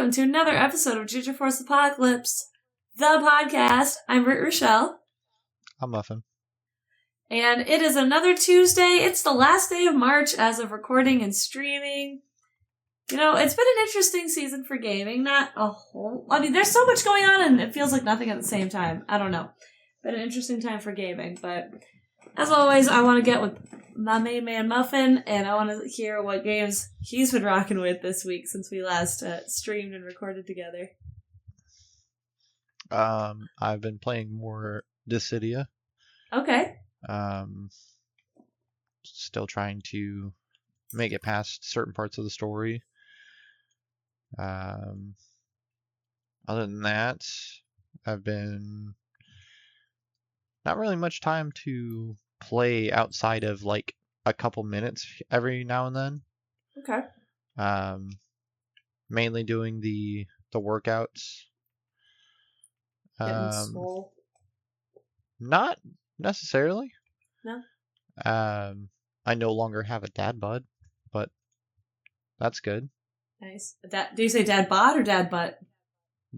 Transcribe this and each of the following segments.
welcome to another episode of Ginger Force Apocalypse, the podcast. I'm Britt Rochelle. I'm Muffin. And it is another Tuesday. It's the last day of March as of recording and streaming. You know, it's been an interesting season for gaming. Not a whole... I mean, there's so much going on and it feels like nothing at the same time. I don't know. Been an interesting time for gaming, but as always, I want to get with my main man Muffin, and I want to hear what games he's been rocking with this week since we last streamed and recorded together. I've been playing more Dissidia. Okay. Still trying to make it past certain parts of the story. Other than that, I've been not really much time to play outside of like a couple minutes every now and then. Okay. Mainly doing the workouts. Getting swole. Not necessarily. No. I no longer have a dad bod, but that's good. Nice. Do you say dad bod or dad butt?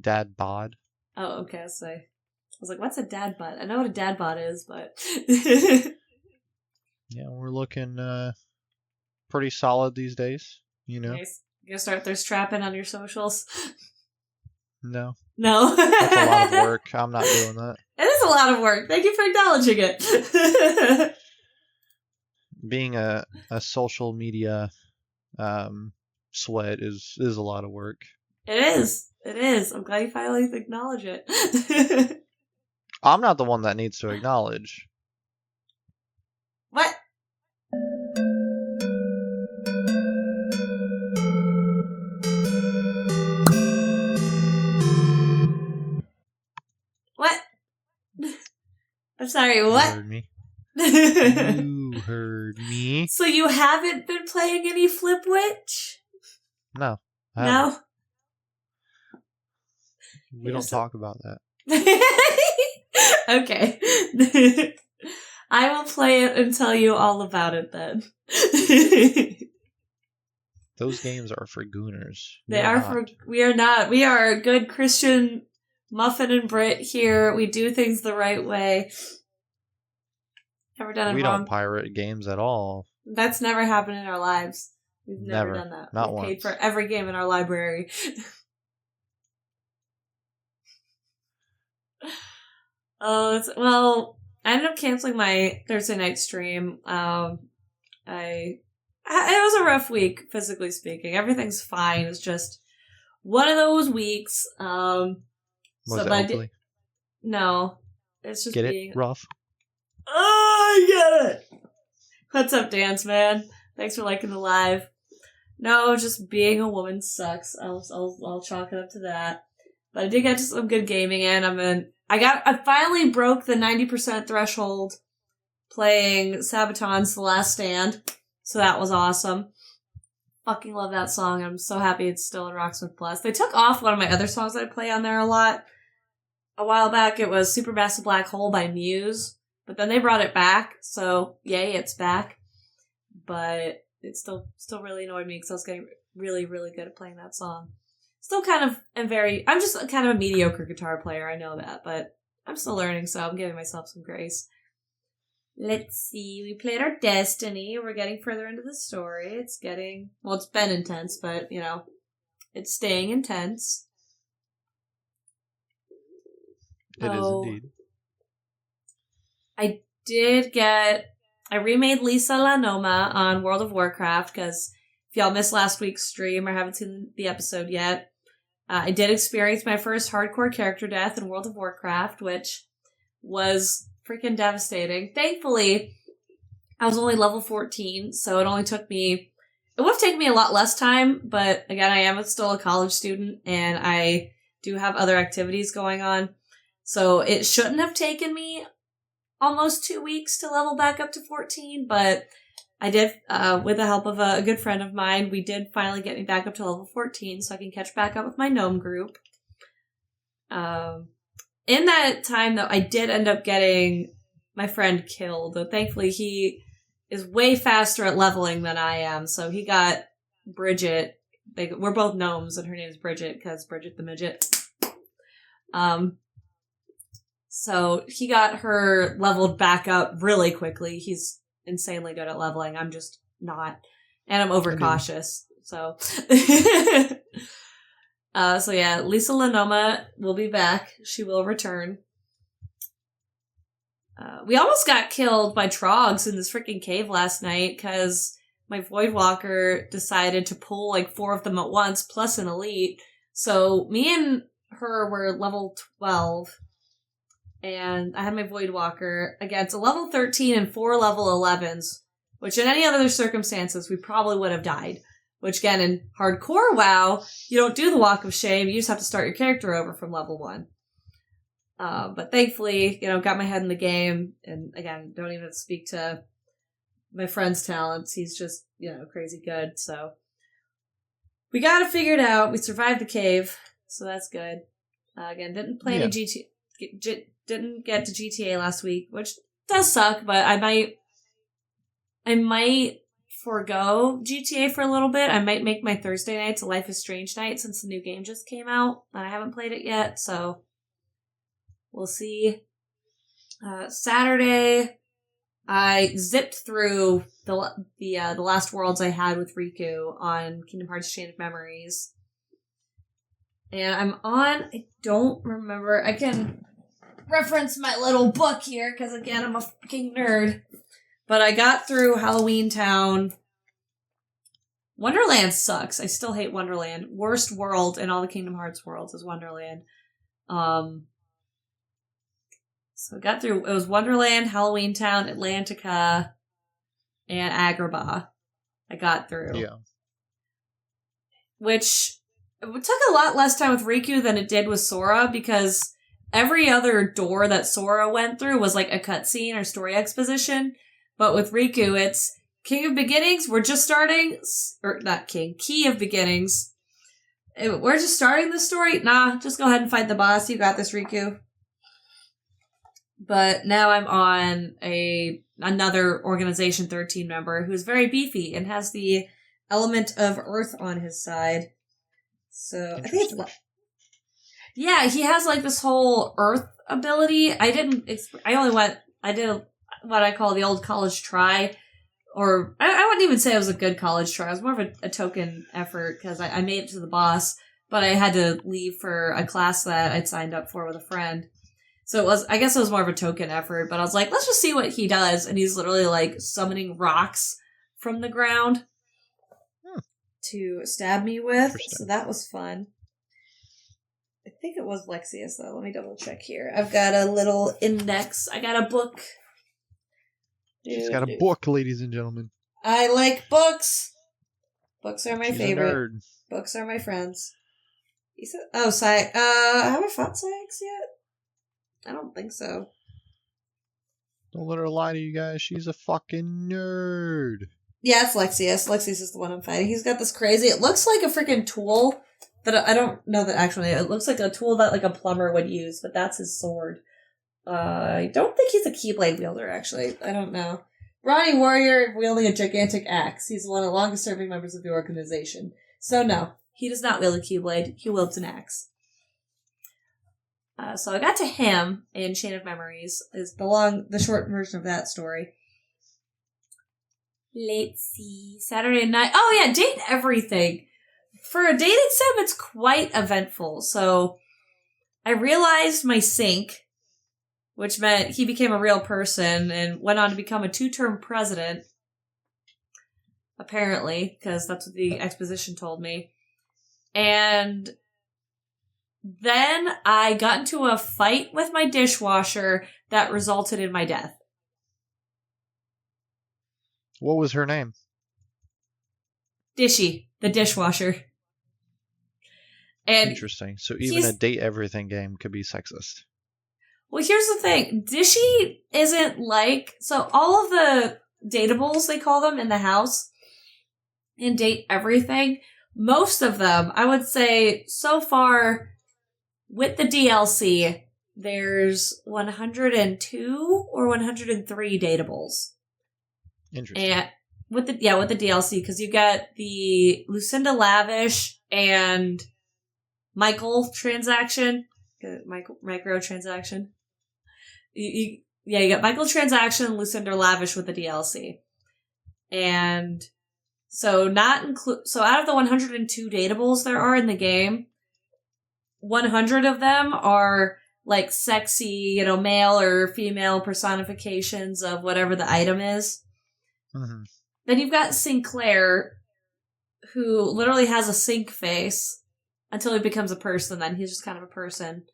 Dad bod. Oh, okay. I was like, what's a dad butt? I know what a dad bod is, but... Yeah, we're looking pretty solid these days, you know. Nice. You gonna start thirst trapping on your socials? No. No. That's a lot of work. I'm not doing that. It is a lot of work. Thank you for acknowledging it. Being a social media sweat is a lot of work. It is. It is. I'm glad you finally acknowledge it. I'm not the one that needs to acknowledge. What? What? I'm sorry, what? You heard me. You heard me. So you haven't been playing any Flip Witch? No. No? We don't talk about that. Okay. I will play it and tell you all about it then. Those games are for gooners. We are not. We are a good Christian Muffin and Brit here. We do things the right way. Never done it We wrong. don't pirate games at all. That's never happened in our lives. We've never done that. Not We've once. paid for every game in our library. Well, I ended up canceling my Thursday night stream. It was a rough week, physically speaking. Everything's fine. It's just one of those weeks. Was it ugly? No, it's just Get being it? Rough? Oh, I get it! What's up, Dance Man? Thanks for liking the live. No, just being a woman sucks. I'll chalk it up to that. But I did get to some good gaming in. I finally broke the 90% threshold playing Sabaton's The Last Stand. So that was awesome. Fucking love that song. I'm so happy it's still in Rocksmith Plus. They took off one of my other songs that I play on there a lot. A while back, it was Supermassive Black Hole by Muse. But then they brought it back, so yay, it's back. But it still really annoyed me because I was getting really, really good at playing that song. Still I'm just kind of a mediocre guitar player, I know that, but I'm still learning, so I'm giving myself some grace. Let's see, we played our Destiny, we're getting further into the story, it's been intense, but, you know, it's staying intense. It is indeed. I remade Lisa La Noma on World of Warcraft, because if y'all missed last week's stream or haven't seen the episode yet, I did experience my first hardcore character death in World of Warcraft, which was freaking devastating. Thankfully, I was only level 14, so it would have taken me a lot less time, but again, I am still a college student, and I do have other activities going on, so it shouldn't have taken me almost 2 weeks to level back up to 14, but I did, with the help of a good friend of mine, we did finally get me back up to level 14 so I can catch back up with my gnome group. In that time, though, I did end up getting my friend killed. Thankfully, he is way faster at leveling than I am, so he got Bridget we're both gnomes, and her name's Bridget because Bridget the midget. So he got her leveled back up really quickly. He's insanely good at leveling. I'm just not, and I'm overcautious. So, so yeah, Lisa Lenoma will be back. She will return. We almost got killed by trogs in this freaking cave last night because my Voidwalker decided to pull like 4 of them at once, plus an elite. So me and her were level 12, and I had my Voidwalker against a level 13 and 4 level 11s, which in any other circumstances we probably would have died. Which again, in hardcore WoW, you don't do the Walk of Shame, you just have to start your character over from level 1. But thankfully, got my head in the game, and again, don't even speak to my friend's talents. He's just, crazy good, so. We got it figured out. We survived the cave, so that's good. Again, didn't play any didn't get to GTA last week, which does suck, but I might forego GTA for a little bit. I might make my Thursday nights a Life is Strange night since the new game just came out, and I haven't played it yet, so we'll see. Saturday, I zipped through the last worlds I had with Riku on Kingdom Hearts Chain of Memories. And I'm on, I don't remember, I can reference my little book here, because again, I'm a fucking nerd. But I got through Halloween Town. Wonderland sucks. I still hate Wonderland. Worst world in all the Kingdom Hearts worlds is Wonderland. So I got through, it was Wonderland, Halloween Town, Atlantica, and Agrabah. I got through. Yeah. Which, it took a lot less time with Riku than it did with Sora, because every other door that Sora went through was like a cutscene or story exposition. But with Riku, it's King of Beginnings, we're just starting, or not King, Key of Beginnings. We're just starting the story. Nah, just go ahead and fight the boss. You got this, Riku. But now I'm on another Organization 13 member who's very beefy and has the element of Earth on his side. So I think it's, yeah, he has like this whole Earth ability. I did what I call the old college try, or I wouldn't even say it was a good college try. It was more of a token effort because I made it to the boss, but I had to leave for a class that I'd signed up for with a friend. So I guess it was more of a token effort, but I was like, let's just see what he does. And he's literally like summoning rocks from the ground to stab me with. So that was fun. I think it was Lexius though. Let me double check here. I've got a little index. I got a book. She's got a book, ladies and gentlemen. I like books. Books are my She's favorite. a nerd. Books are my friends. You said, have I fought Syx yet? I don't think so. Don't let her lie to you guys. She's a fucking nerd. Yeah, it's Lexius. Lexius is the one I'm fighting. He's got this crazy, it looks like a freaking tool that I don't know that actually, it looks like a tool that like a plumber would use, but that's his sword. I don't think he's a Keyblade wielder, actually. I don't know. Brawny warrior wielding a gigantic axe. He's one of the longest serving members of the organization. So no, he does not wield a Keyblade. He wields an axe. So I got to him in Chain of Memories, is the short version of that story. Let's see. Saturday night. Oh yeah, date everything. For a dating sim, it's quite eventful. So I realized my sync, which meant he became a real person and went on to become a 2-term president. Apparently, because that's what the exposition told me. And then I got into a fight with my dishwasher that resulted in my death. What was her name? Dishy, the dishwasher. And interesting. So even a date everything game could be sexist. Well, here's the thing. Dishy isn't like... So all of the dateables, they call them, in the house, in Date Everything, most of them, I would say, so far, with the DLC, there's 102 or 103 dateables. Interesting. with the DLC, because you get the Lucinda Lavish and Michael transaction. Micro transaction. You got Michael transaction and Lucinda Lavish with the DLC. And so out of the 102 datables there are in the game, 100 of them are like sexy, male or female personifications of whatever the item is. Mm-hmm. Then you've got Sinclair, who literally has a sink face until he becomes a person. Then he's just kind of a person,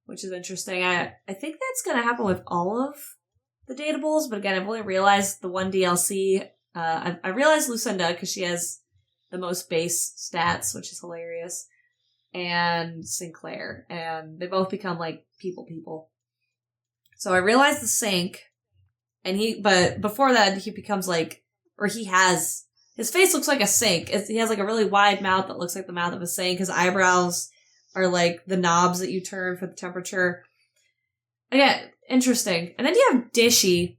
which is interesting. I think that's going to happen with all of the datables, but again, I've only realized the one DLC. I realized Lucinda because she has the most base stats, which is hilarious, and Sinclair, and they both become like people. So I realized the sink, but before that he becomes like, or his face looks like a sink. He has like a really wide mouth that looks like the mouth of a sink. His eyebrows are like the knobs that you turn for the temperature. Again, interesting. And then you have Dishy,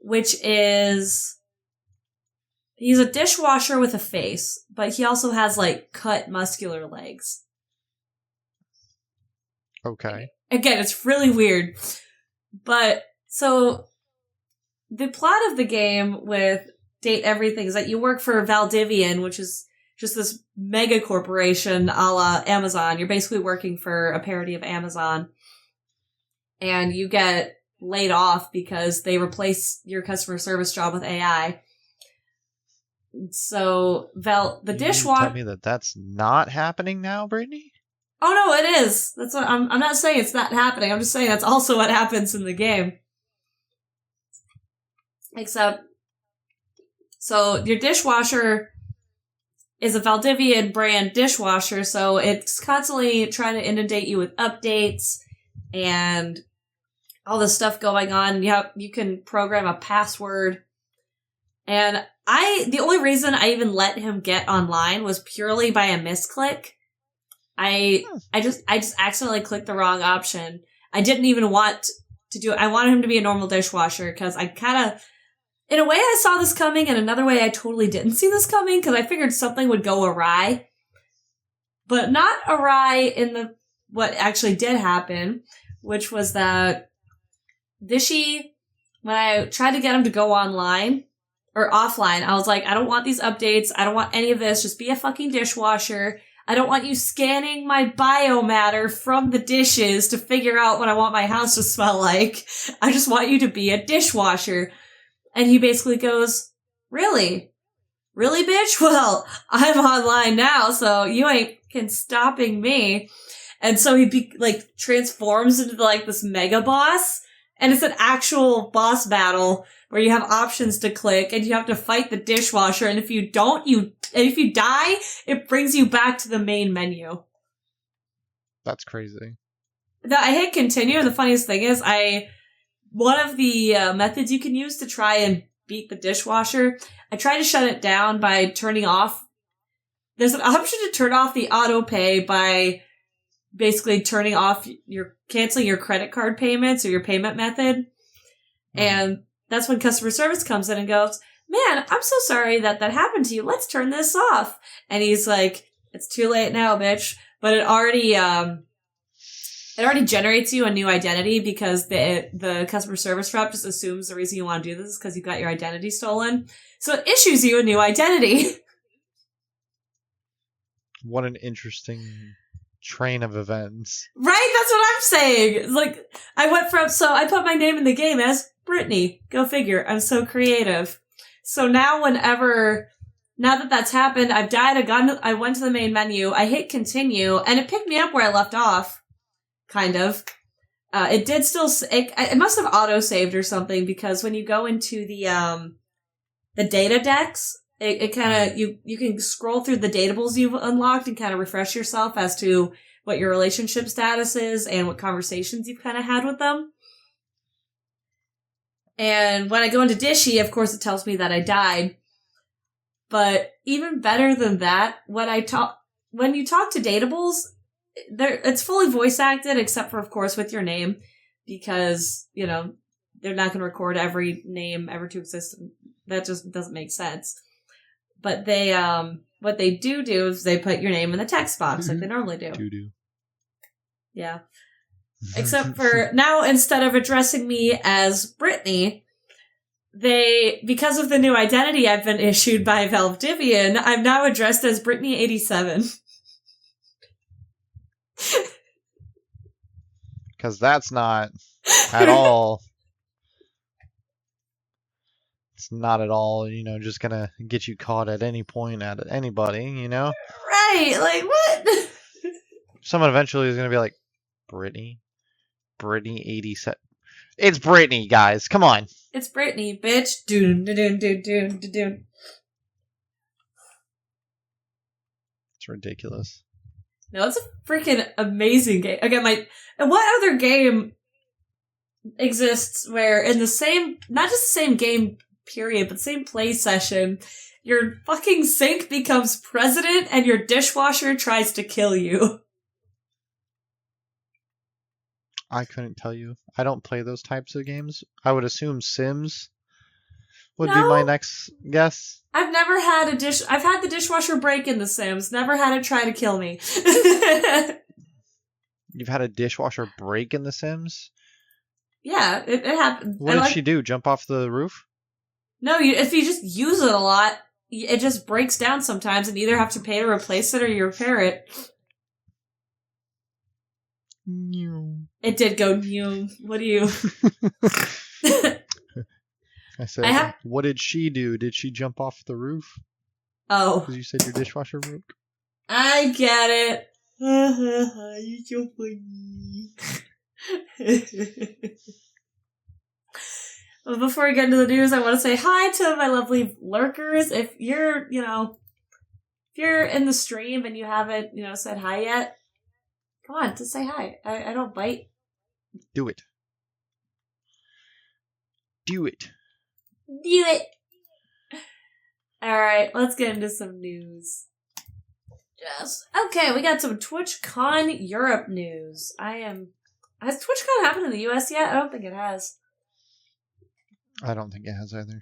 which is, he's a dishwasher with a face, but he also has like cut muscular legs. Okay. Again, it's really weird. But, so, the plot of the game with Date Everything is that you work for Valdivian, which is just this mega corporation a la Amazon. You're basically working for a parody of Amazon. And you get laid off because they replace your customer service job with AI. So, the dishwasher... Tell me that's not happening now, Brittany? Oh no, it is. That's what I'm not saying it's not happening. I'm just saying that's also what happens in the game. Except, so your dishwasher is a Valdivian brand dishwasher, so it's constantly trying to inundate you with updates and all this stuff going on. You can program a password. And the only reason I even let him get online was purely by a misclick. I just accidentally clicked the wrong option. I didn't even want to do it. I wanted him to be a normal dishwasher because I kind of, in a way I saw this coming, and another way I totally didn't see this coming because I figured something would go awry. But not awry in what actually did happen, which was that Dishy, when I tried to get him to go online, or offline, I was like, I don't want these updates. I don't want any of this. Just be a fucking dishwasher. I don't want you scanning my biomatter from the dishes to figure out what I want my house to smell like. I just want you to be a dishwasher. And he basically goes, really? Really, bitch? Well, I'm online now, so you ain't stopping me. And so he transforms into this mega boss. And it's an actual boss battle where you have options to click and you have to fight the dishwasher. And if you don't, if you die, it brings you back to the main menu. That's crazy. I hit continue. The funniest thing is one of the methods you can use to try and beat the dishwasher, I tried to shut it down by turning off. There's an option to turn off the auto pay by basically canceling your credit card payments or your payment method. Mm-hmm. And that's when customer service comes in and goes, man, I'm so sorry that happened to you. Let's turn this off. And he's like, it's too late now, bitch. But it already generates you a new identity because the customer service rep just assumes the reason you want to do this is because you got your identity stolen. So it issues you a new identity. What an interesting train of events. Right? That's what I'm saying. I put my name in the game as Brittany. Go figure. I'm so creative. So now now that that's happened, I've died, I went to the main menu, I hit continue, and it picked me up where I left off. Kind of. It did still, it must have auto-saved or something, because when you go into the data decks, it kind of, you can scroll through the datables you've unlocked and kind of refresh yourself as to what your relationship status is and what conversations you've kind of had with them. And when I go into Dishy, of course it tells me that I died. But even better than that, when you talk to datables, it's fully voice acted, except for, of course, with your name, because, they're not going to record every name ever to exist in that just doesn't make sense. But they, what they do is they put your name in the text box like they normally do. Do. Yeah. Except for now, instead of addressing me as Brittany, because of the new identity I've been issued by Valdivian, I'm now addressed as Brittany87. Because that's not at all. It's not at all, just gonna get you caught at any point at anybody, Right, like, what? Someone eventually is gonna be like, Brittany 87. It's Brittany, guys. Come on. It's Brittany, bitch. Doon, doon, doon, doon, doon. It's ridiculous. No, it's a freaking amazing game. Again, what other game exists where in the same, not just the same game period, but same play session, your fucking sink becomes president and your dishwasher tries to kill you? I couldn't tell you. I don't play those types of games. I would assume Sims would be my next guess. I've never had I've had the dishwasher break in The Sims. Never had it try to kill me. You've had a dishwasher break in The Sims? Yeah, it happened. What did she do? Jump off the roof? No, if you just use it a lot, it just breaks down sometimes, and you either have to pay to replace it or you repair it. It did go new. What do you? I said, what did she do? Did she jump off the roof? Oh. Because you said your dishwasher broke? I get it. You're so funny. Well, before we get into the news, I want to say hi to my lovely lurkers. If you're, if you're in the stream and you haven't, said hi yet, come on, just say hi. I don't bite. Do it. Do it. Do it. Alright, let's get into some news. Okay, we got some TwitchCon Europe news. Has TwitchCon happened in the US yet? I don't think it has. I don't think it has either.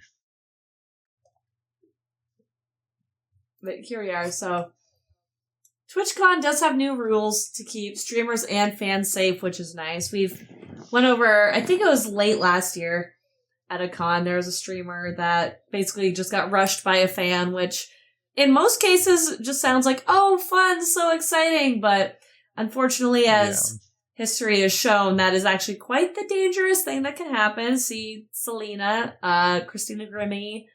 But here we are, so TwitchCon does have new rules to keep streamers and fans safe, which is nice. We've went over, I think it was late last year at a con, there was a streamer that basically just got rushed by a fan, which in most cases just sounds like, oh, fun, so exciting, but unfortunately, as history has shown, that is actually quite the dangerous thing that can happen. See Selena, Christina Grimmie,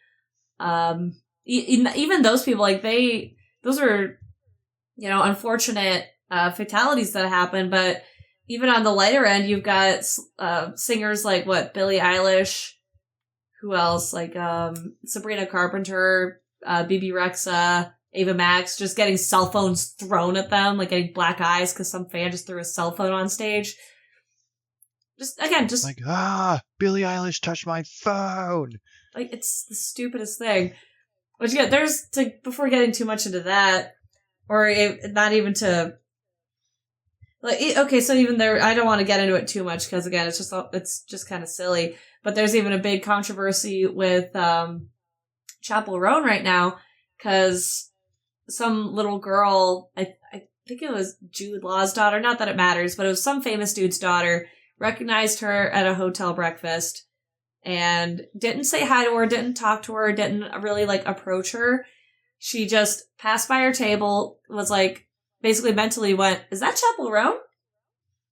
even those people, those are, unfortunate fatalities that happen, but even on the lighter end, you've got singers like, Billie Eilish, who else? Sabrina Carpenter, BB Rexa, Ava Max, just getting cell phones thrown at them, getting black eyes because some fan just threw a cell phone on stage. Just Billie Eilish touched my phone. It's the stupidest thing. Which, before getting too much into that, or not even to, okay, so even there, I don't want to get into it too much because, again, it's just kind of silly. But there's even a big controversy with Chapel Roan right now because some little girl, I think it was Jude Law's daughter, not that it matters, but it was some famous dude's daughter, recognized her at a hotel breakfast and didn't say hi to her, didn't talk to her, didn't really approach her. She just passed by her table, was basically mentally went, is that Chapel Roan?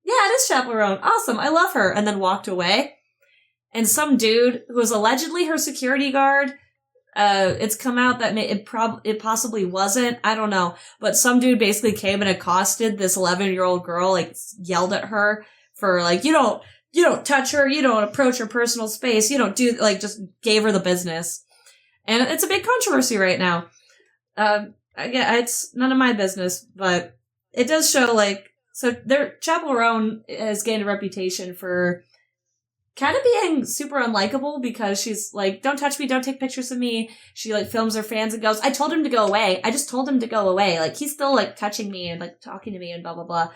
Yeah, it is Chapel Roan. Awesome, I love her. And then walked away. And some dude who was allegedly her security guard, it's come out that it possibly wasn't. I don't know. But some dude basically came and accosted this 11-year-old girl, yelled at her for you don't touch her, you don't approach her personal space, you don't do, just gave her the business. And it's a big controversy right now. It's none of my business, but it does show, Chapel Roan has gained a reputation for kind of being super unlikable because she's don't touch me, don't take pictures of me. She films her fans and goes, I told him to go away. I just told him to go away. He's still touching me and talking to me and blah, blah, blah.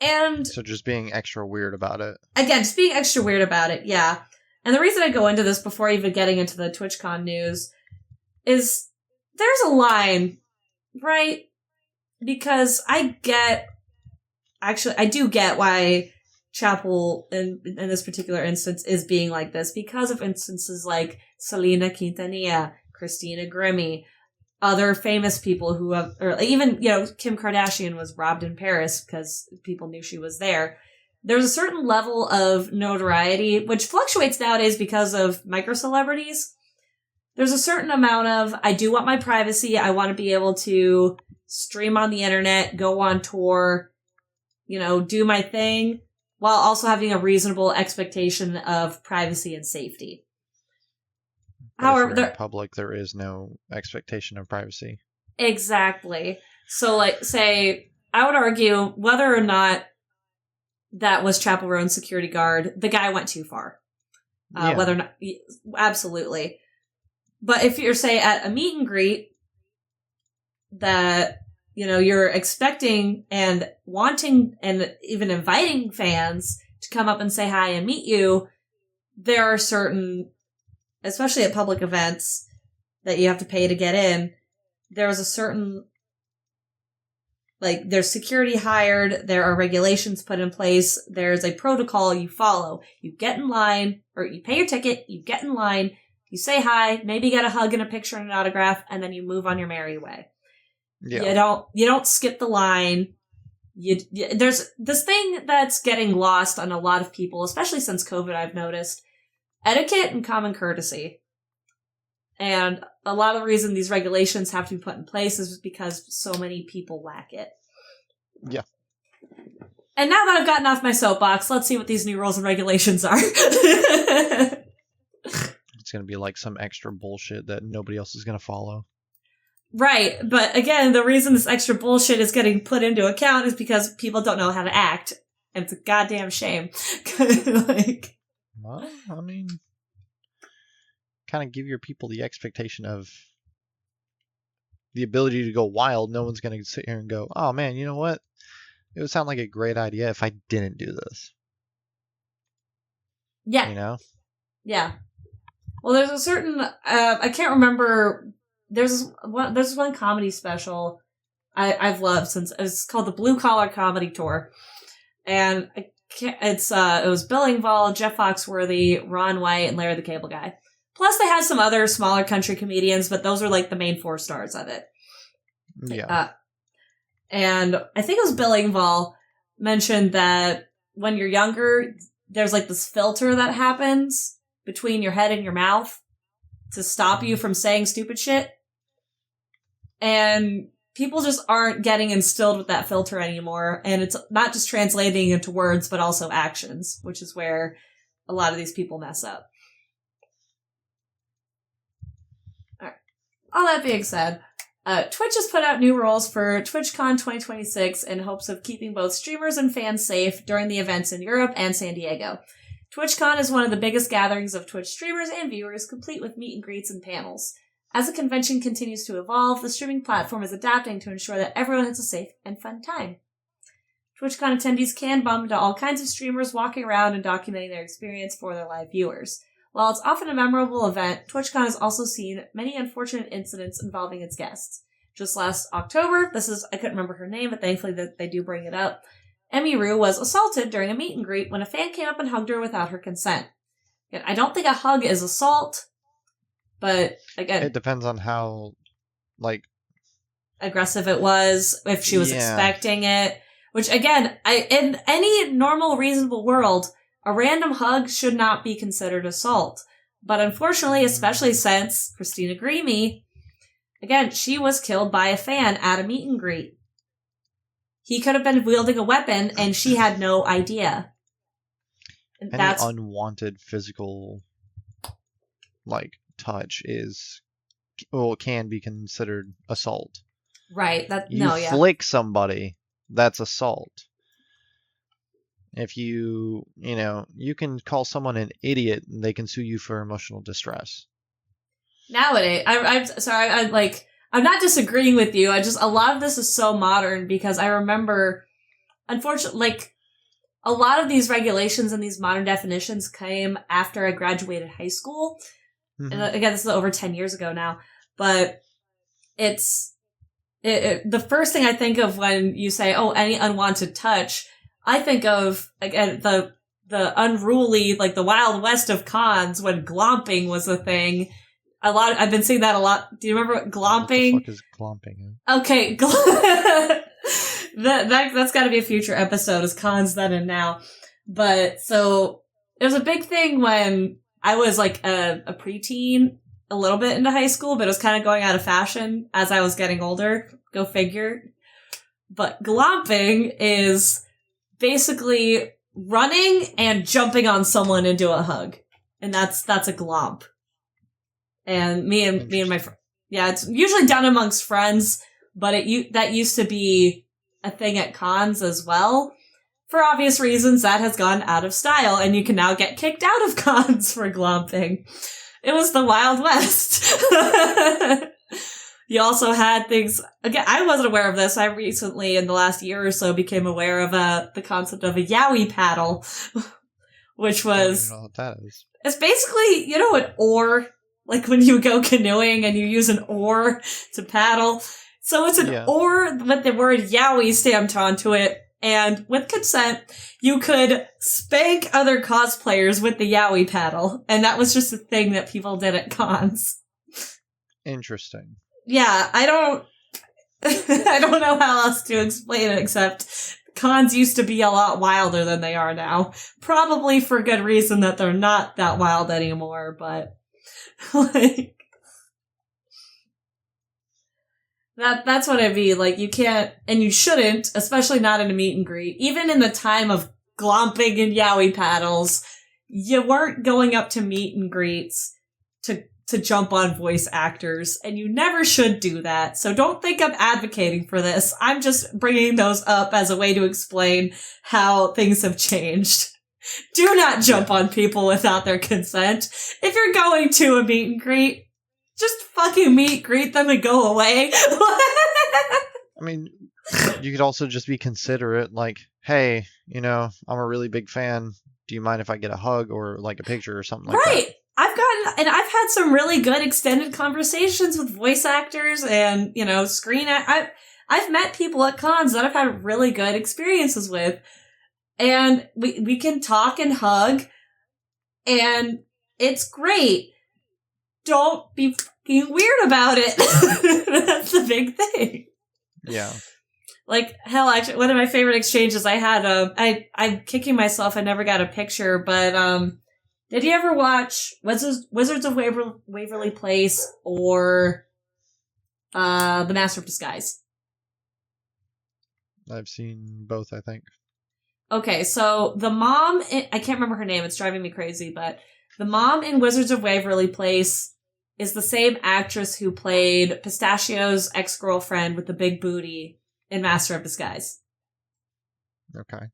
And so just being extra weird about it. Again, just being extra weird about it, yeah. And the reason I go into this before even getting into the TwitchCon news is there's a line, right? Because I do get why Chapel in this particular instance is being like this, because of instances like Selena Quintanilla, Christina Grimmie, other famous people who have, or even, Kim Kardashian was robbed in Paris because people knew she was there. There's a certain level of notoriety, which fluctuates nowadays because of micro-celebrities. There's a certain amount of, I do want my privacy, I want to be able to stream on the internet, go on tour, do my thing, while also having a reasonable expectation of privacy and safety. However, in public, there is no expectation of privacy. Exactly. So, say, I would argue whether or not that was Chapel Roan's security guard, the guy went too far. Whether or not, absolutely. But if you're, say, at a meet and greet that, you're expecting and wanting and even inviting fans to come up and say hi and meet you, there are certain, especially at public events that you have to pay to get in, there's a certain, there's security hired, there are regulations put in place, there's a protocol you follow. You get in line, or you pay your ticket, you get in line, you say hi, maybe get a hug and a picture and an autograph, and then you move on your merry way. Yeah. You don't skip the line. There's this thing that's getting lost on a lot of people, especially since COVID, I've noticed. Etiquette and common courtesy. And a lot of the reason these regulations have to be put in place is because so many people lack it. Yeah. And now that I've gotten off my soapbox, let's see what these new rules and regulations are. It's going to be like some extra bullshit that nobody else is going to follow. Right, but again, the reason this extra bullshit is getting put into account is because people don't know how to act. And it's a goddamn shame. Well, I mean, kind of give your people the expectation of the ability to go wild. No one's going to sit here and go, oh man, you know what? It would sound like a great idea if I didn't do this. Yeah. Yeah. Well, there's a certain, I can't remember, there's one comedy special I've loved since, it's called the Blue Collar Comedy Tour. And it was Bill Engvall, Jeff Foxworthy, Ron White, and Larry the Cable Guy. Plus they had some other smaller country comedians, but those were the main 4 stars of it. Yeah. And I think it was Bill Engvall mentioned that when you're younger, there's this filter that happens between your head and your mouth to stop you from saying stupid shit. And people just aren't getting instilled with that filter anymore. And it's not just translating into words, but also actions, which is where a lot of these people mess up. All right. All that being said, Twitch has put out new rules for TwitchCon 2026 in hopes of keeping both streamers and fans safe during the events in Europe and San Diego. TwitchCon is one of the biggest gatherings of Twitch streamers and viewers, complete with meet and greets and panels. As the convention continues to evolve, the streaming platform is adapting to ensure that everyone has a safe and fun time. TwitchCon attendees can bump into all kinds of streamers walking around and documenting their experience for their live viewers. While it's often a memorable event, TwitchCon has also seen many unfortunate incidents involving its guests. Just last October, I couldn't remember her name, but thankfully that they do bring it up, Emmy Rue was assaulted during a meet and greet when a fan came up and hugged her without her consent. Again, I don't think a hug is assault, but again, it depends on how, aggressive it was, if she was expecting it. Which again, in any normal, reasonable world, a random hug should not be considered assault. But unfortunately, especially since Christina Grimmie, again, she was killed by a fan at a meet and greet. He could have been wielding a weapon, and she had no idea. And any unwanted physical, touch can be considered assault. Right. Flick somebody, that's assault. If you can call someone an idiot and they can sue you for emotional distress. Nowadays, I'm sorry, I'm not disagreeing with you. A lot of this is so modern because I remember, unfortunately, a lot of these regulations and these modern definitions came after I graduated high school. Mhm. And again, this is over 10 years ago now, but the first thing I think of when you say, oh, any unwanted touch, I think of, again, the unruly, like the Wild West of cons when glomping was a thing. I've been seeing that a lot. Do you remember glomping? What the fuck is glomping? Okay, that's got to be a future episode, is cons then and now. But so it was a big thing when I was like a preteen, a little bit into high school, but it was kind of going out of fashion as I was getting older. Go figure. But glomping is basically running and jumping on someone into a hug, and that's a glomp. And me and my friend, yeah, it's usually done amongst friends, but that used to be a thing at cons as well. For obvious reasons, that has gone out of style, and you can now get kicked out of cons for glomping. It was the Wild West. You also had things, again, I wasn't aware of this. I recently, in the last year or so, became aware of the concept of a yowie paddle, which was... I don't know what that is. It's basically, you know, an oar, like when you go canoeing and you use an oar to paddle. So it's an oar with the word yowie stamped onto it, and with consent, you could spank other cosplayers with the yowie paddle, and that was just a thing that people did at cons. Interesting. Yeah, I don't know how else to explain it, except cons used to be a lot wilder than they are now. Probably for good reason that they're not that wild anymore, but like that's what I mean. Like, you can't, and you shouldn't, especially not in a meet and greet. Even in the time of glomping and yowie paddles, you weren't going up to meet and greets to jump on voice actors, and you never should do that. So don't think I'm advocating for this. I'm just bringing those up as a way to explain how things have changed. Do not jump on people without their consent. If you're going to a meet and greet, just fucking greet them and go away. I mean, you could also just be considerate, like, hey, you know, I'm a really big fan. Do you mind if I get a hug or like a picture or something like that? Right. I've had some really good extended conversations with voice actors and, you know, I've met people at cons that I've had really good experiences with, and we can talk and hug, and it's great. Don't be fucking weird about it. That's the big thing. Yeah. Like, hell, actually, one of my favorite exchanges I had, I'm kicking myself, I never got a picture, but, did you ever watch Wizards of Waverly Place or The Master of Disguise? I've seen both, I think. Okay, so the mom, I can't remember her name, it's driving me crazy, but the mom in Wizards of Waverly Place is the same actress who played Pistachio's ex-girlfriend with the big booty in Master of Disguise. Okay.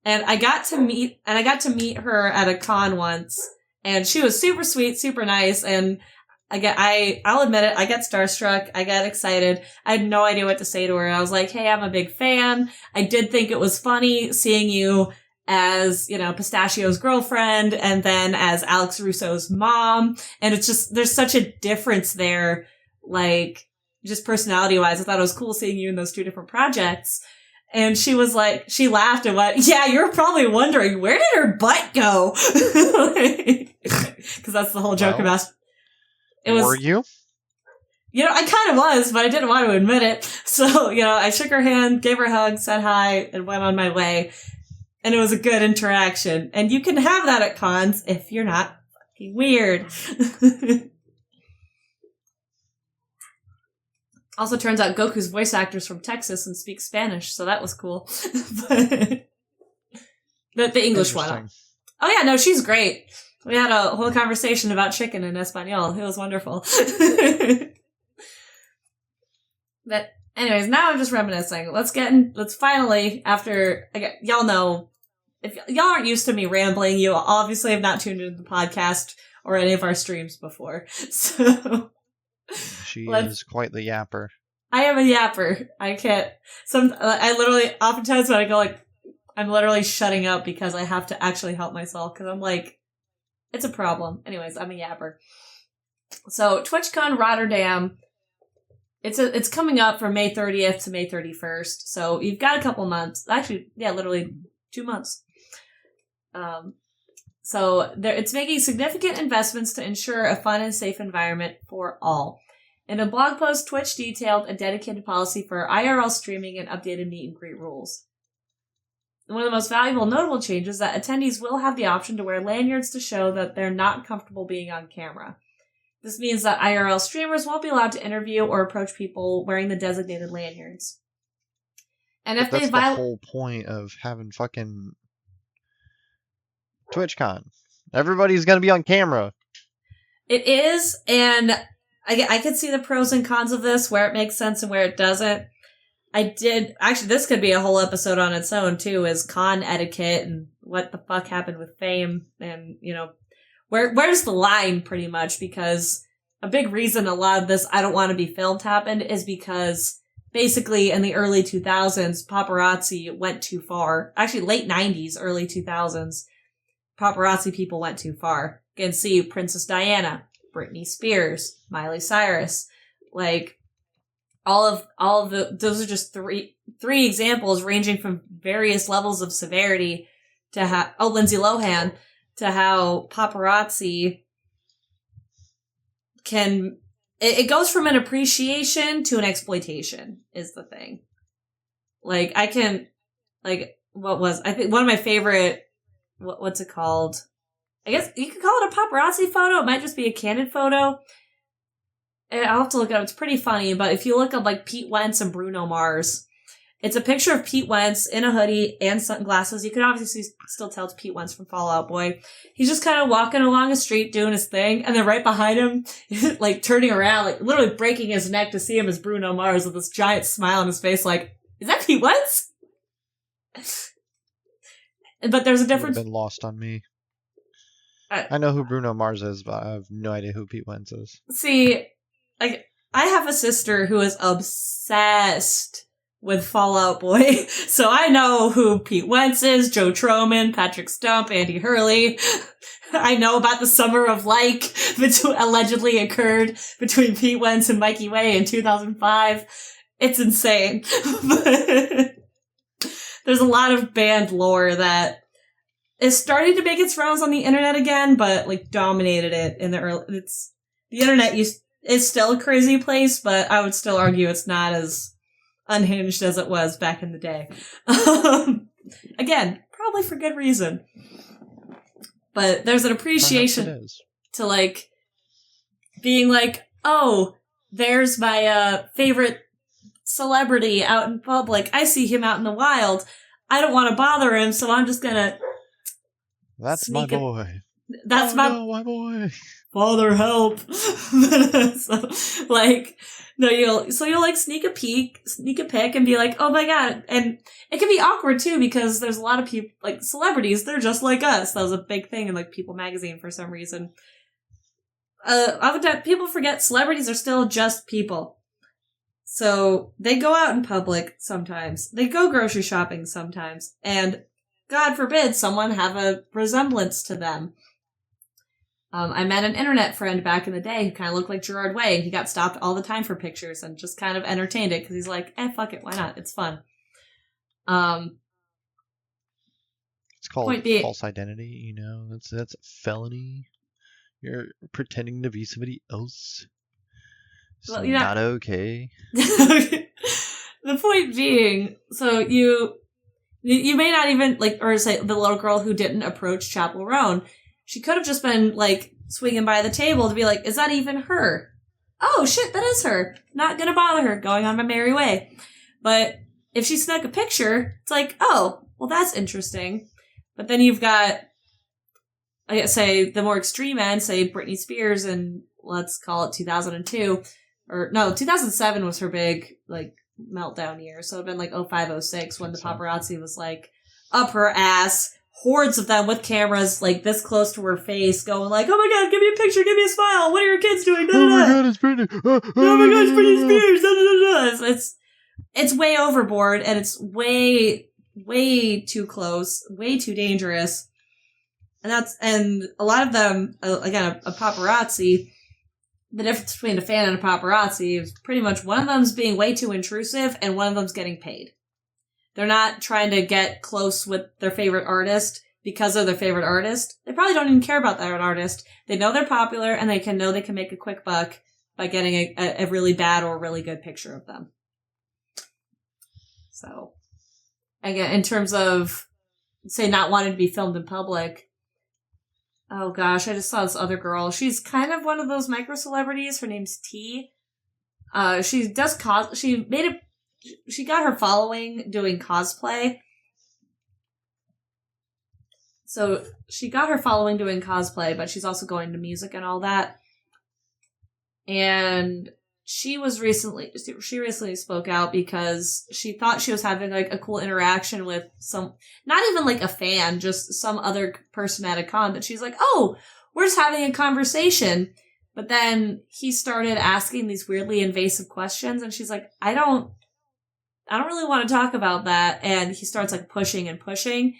And I got to meet her at a con once, and she was super sweet, super nice, and I'll admit it, I got starstruck, I got excited, I had no idea what to say to her, I was like, hey, I'm a big fan, I did think it was funny seeing you as, you know, Pistachio's girlfriend, and then as Alex Russo's mom, and it's just, there's such a difference there, like, just personality-wise. I thought it was cool seeing you in those two different projects. And she was like, she laughed and went, yeah, you're probably wondering, where did her butt go? Because that's the whole joke about it. Were you? You know, I kind of was, but I didn't want to admit it. So, you know, I shook her hand, gave her a hug, said hi, and went on my way. And it was a good interaction. And you can have that at cons if you're not fucking weird. Also, turns out Goku's voice actor's from Texas and speaks Spanish, so that was cool. But the English one. Oh yeah, no, she's great. We had a whole conversation about chicken in Espanol. It was wonderful. But anyways, now I'm just reminiscing. Let's finally, y'all know, if y'all aren't used to me rambling, you obviously have not tuned into the podcast or any of our streams before. So... She is quite the yapper. I am a yapper. I can't. I literally, oftentimes when I go like, I'm literally shutting up because I have to actually help myself because I'm like, it's a problem. Anyways, I'm a yapper. So TwitchCon Rotterdam, it's coming up from May 30th to May 31st. So you've got a couple months. Actually, yeah, literally 2 months. So it's making significant investments to ensure a fun and safe environment for all. In a blog post, Twitch detailed a dedicated policy for IRL streaming and updated meet and greet rules. One of the most valuable notable changes is that attendees will have the option to wear lanyards to show that they're not comfortable being on camera. This means that IRL streamers won't be allowed to interview or approach people wearing the designated lanyards. And if that's the whole point of having fucking TwitchCon. Everybody's gonna be on camera. It is, and I can see the pros and cons of this, where it makes sense and where it doesn't. Actually, this could be a whole episode on its own, too, is con etiquette and what the fuck happened with fame, and, you know, where's the line, pretty much, because a big reason a lot of this I don't want to be filmed happened is because basically in the early 2000s, paparazzi went too far. Actually, late 90s, early 2000s, paparazzi people went too far. You can see Princess Diana, Britney Spears, Miley Cyrus, like all of those are just three examples ranging from various levels of severity to Lindsay Lohan, to how paparazzi can, it goes from an appreciation to an exploitation is the thing. Like I think one of my favorite, what's it called? I guess you could call it a paparazzi photo. It might just be a candid photo. I'll have to look it up. It's pretty funny, but if you look up like Pete Wentz and Bruno Mars, it's a picture of Pete Wentz in a hoodie and sunglasses. You can obviously still tell it's Pete Wentz from Fall Out Boy. He's just kind of walking along a street doing his thing, and then right behind him, like turning around, like literally breaking his neck to see him as Bruno Mars with this giant smile on his face, like, is that Pete Wentz? But there's a difference. Been lost on me. I know who Bruno Mars is, but I have no idea who Pete Wentz is. See, like, I have a sister who is obsessed with Fall Out Boy, so I know who Pete Wentz is, Joe Troman, Patrick Stump, Andy Hurley. I know about the Summer of Like allegedly occurred between Pete Wentz and Mikey Way in 2005. It's insane. But there's a lot of band lore that is starting to make its rounds on the internet again, but like dominated it in the early. The internet is still a crazy place, but I would still argue it's not as unhinged as it was back in the day. Again, probably for good reason. But there's an appreciation to like being like, oh, there's my favorite celebrity out in public. I see him out in the wild. I don't want to bother him, so I'm just gonna. That's my boy. That's my boy. Father, help! So, like, no, you'll like sneak a pic, and be like, oh my god, and it can be awkward too because there's a lot of people, like celebrities, they're just like us. That was a big thing in like People magazine for some reason. Oftentimes people forget celebrities are still just people. So they go out in public sometimes. They go grocery shopping sometimes, and God forbid someone have a resemblance to them. I met an internet friend back in the day who kind of looked like Gerard Way, and he got stopped all the time for pictures and just kind of entertained it because he's like, fuck it, why not? It's fun. It's called false identity, you know? That's a felony. You're pretending to be somebody else. It's not okay. The point being, so you may not even, like, or say the little girl who didn't approach Chapel Roan, she could have just been, like, swinging by the table to be like, is that even her? Oh, shit, that is her. Not gonna bother her, going on my merry way. But if she snuck a picture, it's like, oh, well, that's interesting. But then you've got, say, the more extreme end, say, Britney Spears in, let's call it 2002. Or, no, 2007 was her big, like, meltdown year. So it'd been, like, 05, 06 when the paparazzi was, like, up her ass. Hordes of them with cameras, like, this close to her face, going like, oh my god, give me a picture, give me a smile, what are your kids doing? Oh my god, it's Britney. Oh my god, it's Britney Spears. It's way overboard, and it's way way too close, way too dangerous. And a lot of them, again, a paparazzi, the difference between a fan and a paparazzi is pretty much one of them's being way too intrusive and one of them's getting paid. They're not trying to get close with their favorite artist because of their favorite artist. They probably don't even care about their artist. They know they're popular and they can make a quick buck by getting a really bad or really good picture of them. So, again, in terms of, say, not wanting to be filmed in public, oh gosh, I just saw this other girl. She's kind of one of those micro celebrities. Her name's T. She got her following doing cosplay. So she got her following doing cosplay, but she's also going to music and all that. And she recently spoke out because she thought she was having like a cool interaction with not even like a fan, just some other person at a con, that she's like, oh, we're just having a conversation. But then he started asking these weirdly invasive questions and she's like, I don't really want to talk about that. And he starts like pushing and pushing.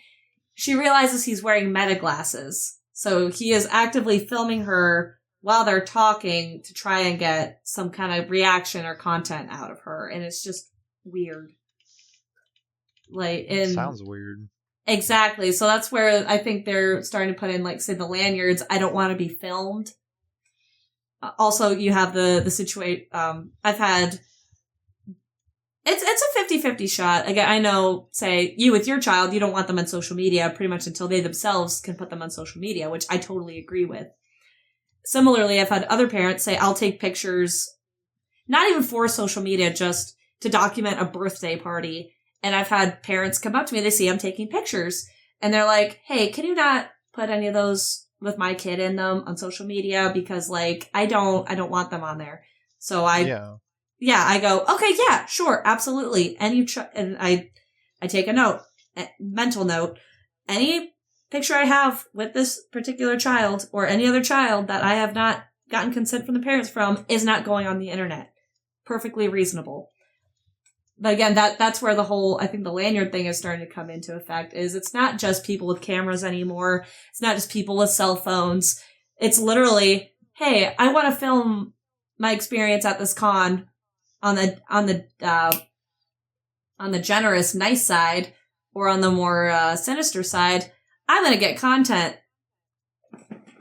She realizes he's wearing meta glasses. So he is actively filming her while they're talking to try and get some kind of reaction or content out of her. And it's just weird. Sounds weird. Exactly. So that's where I think they're starting to put in, like, say, the lanyards, I don't want to be filmed. Also, you have the situation, I've had, it's a 50-50 shot. Again, I know, say, you with your child, you don't want them on social media pretty much until they themselves can put them on social media, which I totally agree with. Similarly, I've had other parents say, I'll take pictures, not even for social media, just to document a birthday party. And I've had parents come up to me, they see I'm taking pictures, and they're like, hey, can you not put any of those with my kid in them on social media? Because, like, I don't want them on there. So I go, okay, yeah, sure, absolutely. And I take a mental note. Any picture I have with this particular child or any other child that I have not gotten consent from the parents from is not going on the internet. Perfectly reasonable. But again, that's where I think the lanyard thing is starting to come into effect, is it's not just people with cameras anymore. It's not just people with cell phones. It's literally, hey, I want to film my experience at this con on the generous, nice side, or on the more sinister side. I'm going to get content.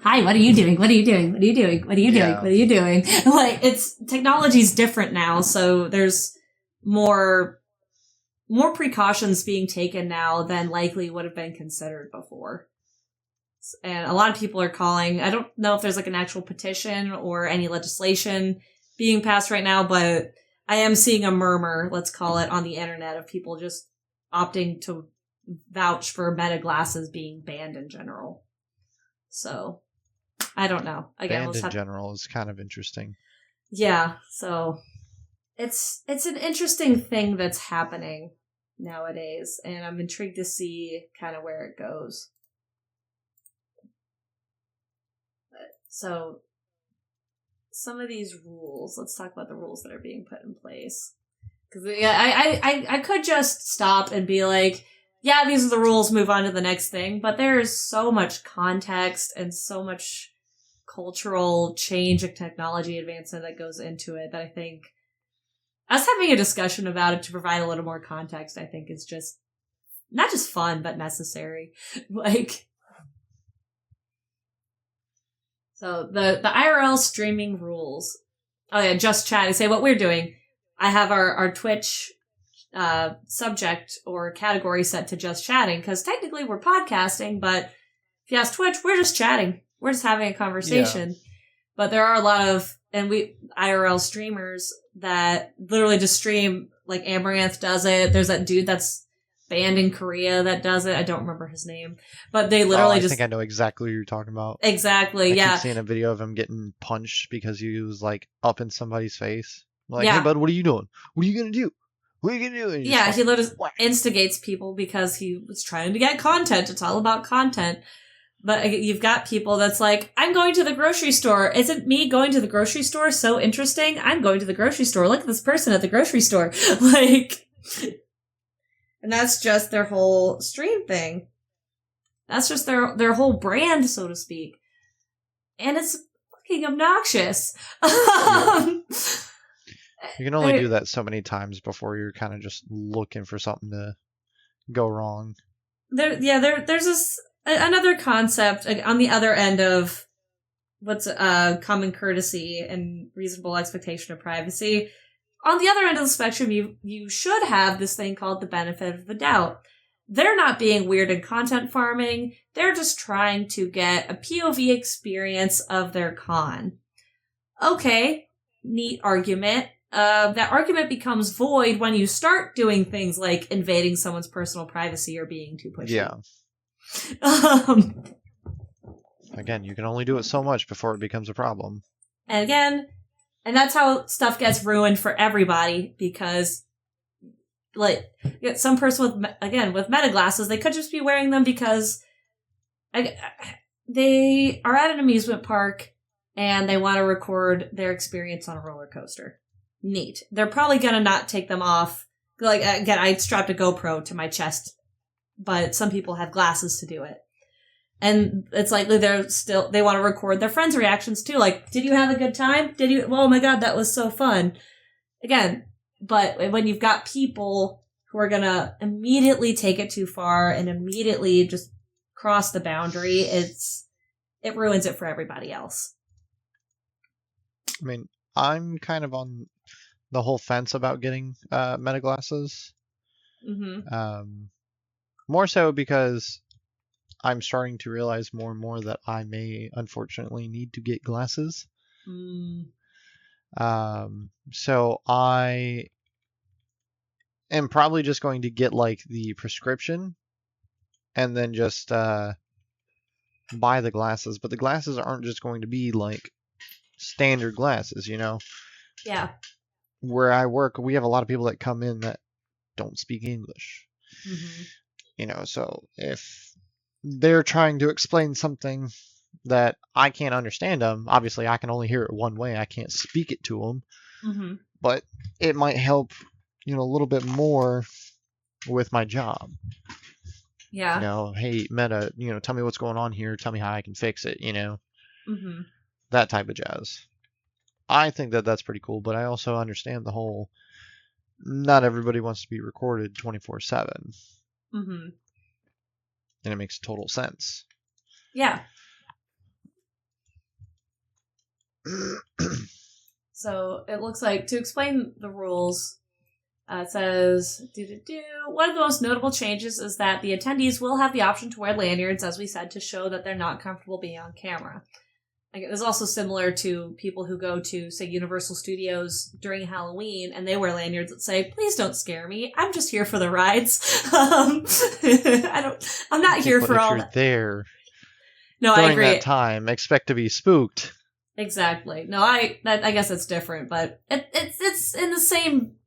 Hi, what are you doing? What are you doing? What are you doing? What are you doing? What are you doing? Like, technology's different now, so there's more precautions being taken now than likely would have been considered before. And a lot of people are calling, I don't know if there's like an actual petition or any legislation being passed right now, but I am seeing a murmur, let's call it, on the internet of people just opting to vouch for meta glasses being banned in general. So, I don't know. Again, banned in general is kind of interesting. Yeah, so it's an interesting thing that's happening nowadays, and I'm intrigued to see kind of where it goes. So, some of these rules, let's talk about the rules that are being put in place. Because I could just stop and be like, yeah, these are the rules, move on to the next thing. But there's so much context and so much cultural change and technology advancement that goes into it that I think us having a discussion about it to provide a little more context, I think, is just not just fun, but necessary. So the IRL streaming rules. Oh yeah, just chat. I say what we're doing. I have our Twitch subject or category set to just chatting, because technically we're podcasting, but if you ask Twitch, we're just chatting. We're just having a conversation. Yeah. But there are a lot of IRL streamers that literally just stream, like Amaranth does it. There's that dude that's banned in Korea that does it. I don't remember his name, but they literally I think I know exactly what you're talking about. Exactly, I keep seeing a video of him getting punched because he was like up in somebody's face. Like, yeah. Hey bud, what are you doing? What are you gonna do? What are you gonna do? And yeah, he literally instigates people because he was trying to get content. It's all about content. But you've got people that's like, I'm going to the grocery store. Isn't me going to the grocery store so interesting? I'm going to the grocery store. Look at this person at the grocery store. Like, And that's just their whole stream thing. That's just their whole brand, so to speak. And it's fucking obnoxious. You can only do that so many times before you're kind of just looking for something to go wrong. There's another concept on the other end of what's common courtesy and reasonable expectation of privacy. On the other end of the spectrum, you should have this thing called the benefit of the doubt. They're not being weird in content farming. They're just trying to get a POV experience of their con. Okay, neat argument. That argument becomes void when you start doing things like invading someone's personal privacy or being too pushy. Yeah. Again, you can only do it so much before it becomes a problem. And that's how stuff gets ruined for everybody, because like some person with meta glasses, they could just be wearing them because they are at an amusement park and they want to record their experience on a roller coaster. Neat. They're probably gonna not take them off. Like, again, I strapped a GoPro to my chest, but some people have glasses to do it. And it's likely they want to record their friends' reactions too. Like, did you have a good time? Oh my god, that was so fun. Again, but when you've got people who are gonna immediately take it too far and immediately just cross the boundary, it ruins it for everybody else. I mean, I'm kind of on the whole fence about getting meta glasses. Mm-hmm. More so because I'm starting to realize more and more that I may unfortunately need to get glasses. So I am probably just going to get like the prescription and then just buy the glasses. But the glasses aren't just going to be like standard glasses, you know? Yeah. Where I work, we have a lot of people that come in that don't speak English. Mm-hmm. You know, so if they're trying to explain something that I can't understand them, obviously I can only hear it one way. I can't speak it to them. Mm-hmm. But it might help, you know, a little bit more with my job. Yeah. You know, hey, Meta, you know, tell me what's going on here. Tell me how I can fix it, you know. Mm-hmm. That type of jazz. I think that that's pretty cool, but I also understand the whole, not everybody wants to be recorded 24/7. Mm-hmm. And it makes total sense. Yeah. So it looks like, to explain the rules, it says, one of the most notable changes is that the attendees will have the option to wear lanyards, as we said, to show that they're not comfortable being on camera. It was also similar to people who go to, say, Universal Studios during Halloween, and they wear lanyards that say, "Please don't scare me. I'm just here for the rides." I'm not here for all that. There. No, during I agree. That time, expect to be spooked. Exactly. No, I guess it's different, but it's in the same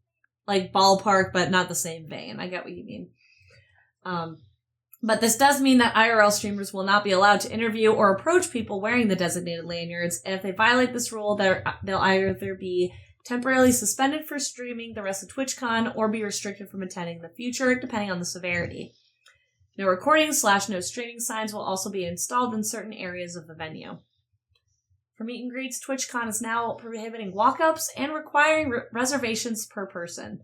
like ballpark, but not the same vein. I get what you mean. But this does mean that IRL streamers will not be allowed to interview or approach people wearing the designated lanyards, and if they violate this rule, they'll either be temporarily suspended for streaming the rest of TwitchCon or be restricted from attending in the future, depending on the severity. No recording/no streaming signs will also be installed in certain areas of the venue. For meet and greets, TwitchCon is now prohibiting walk-ups and requiring reservations per person.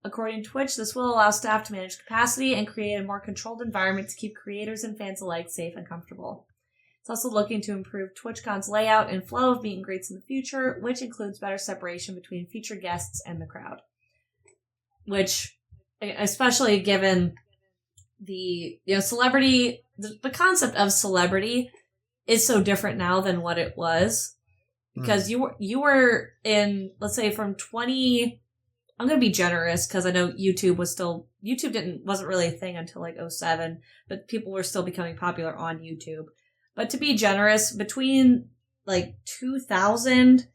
According to Twitch, this will allow staff to manage capacity and create a more controlled environment to keep creators and fans alike safe and comfortable. It's also looking to improve TwitchCon's layout and flow of meet and greets in the future, which includes better separation between featured guests and the crowd. Which, especially given the celebrity, the concept of celebrity is so different now than what it was. Because you were in, let's say, from 20... I'm going to be generous because I know YouTube wasn't really a thing until like 2007, but people were still becoming popular on YouTube. But to be generous, between like 2000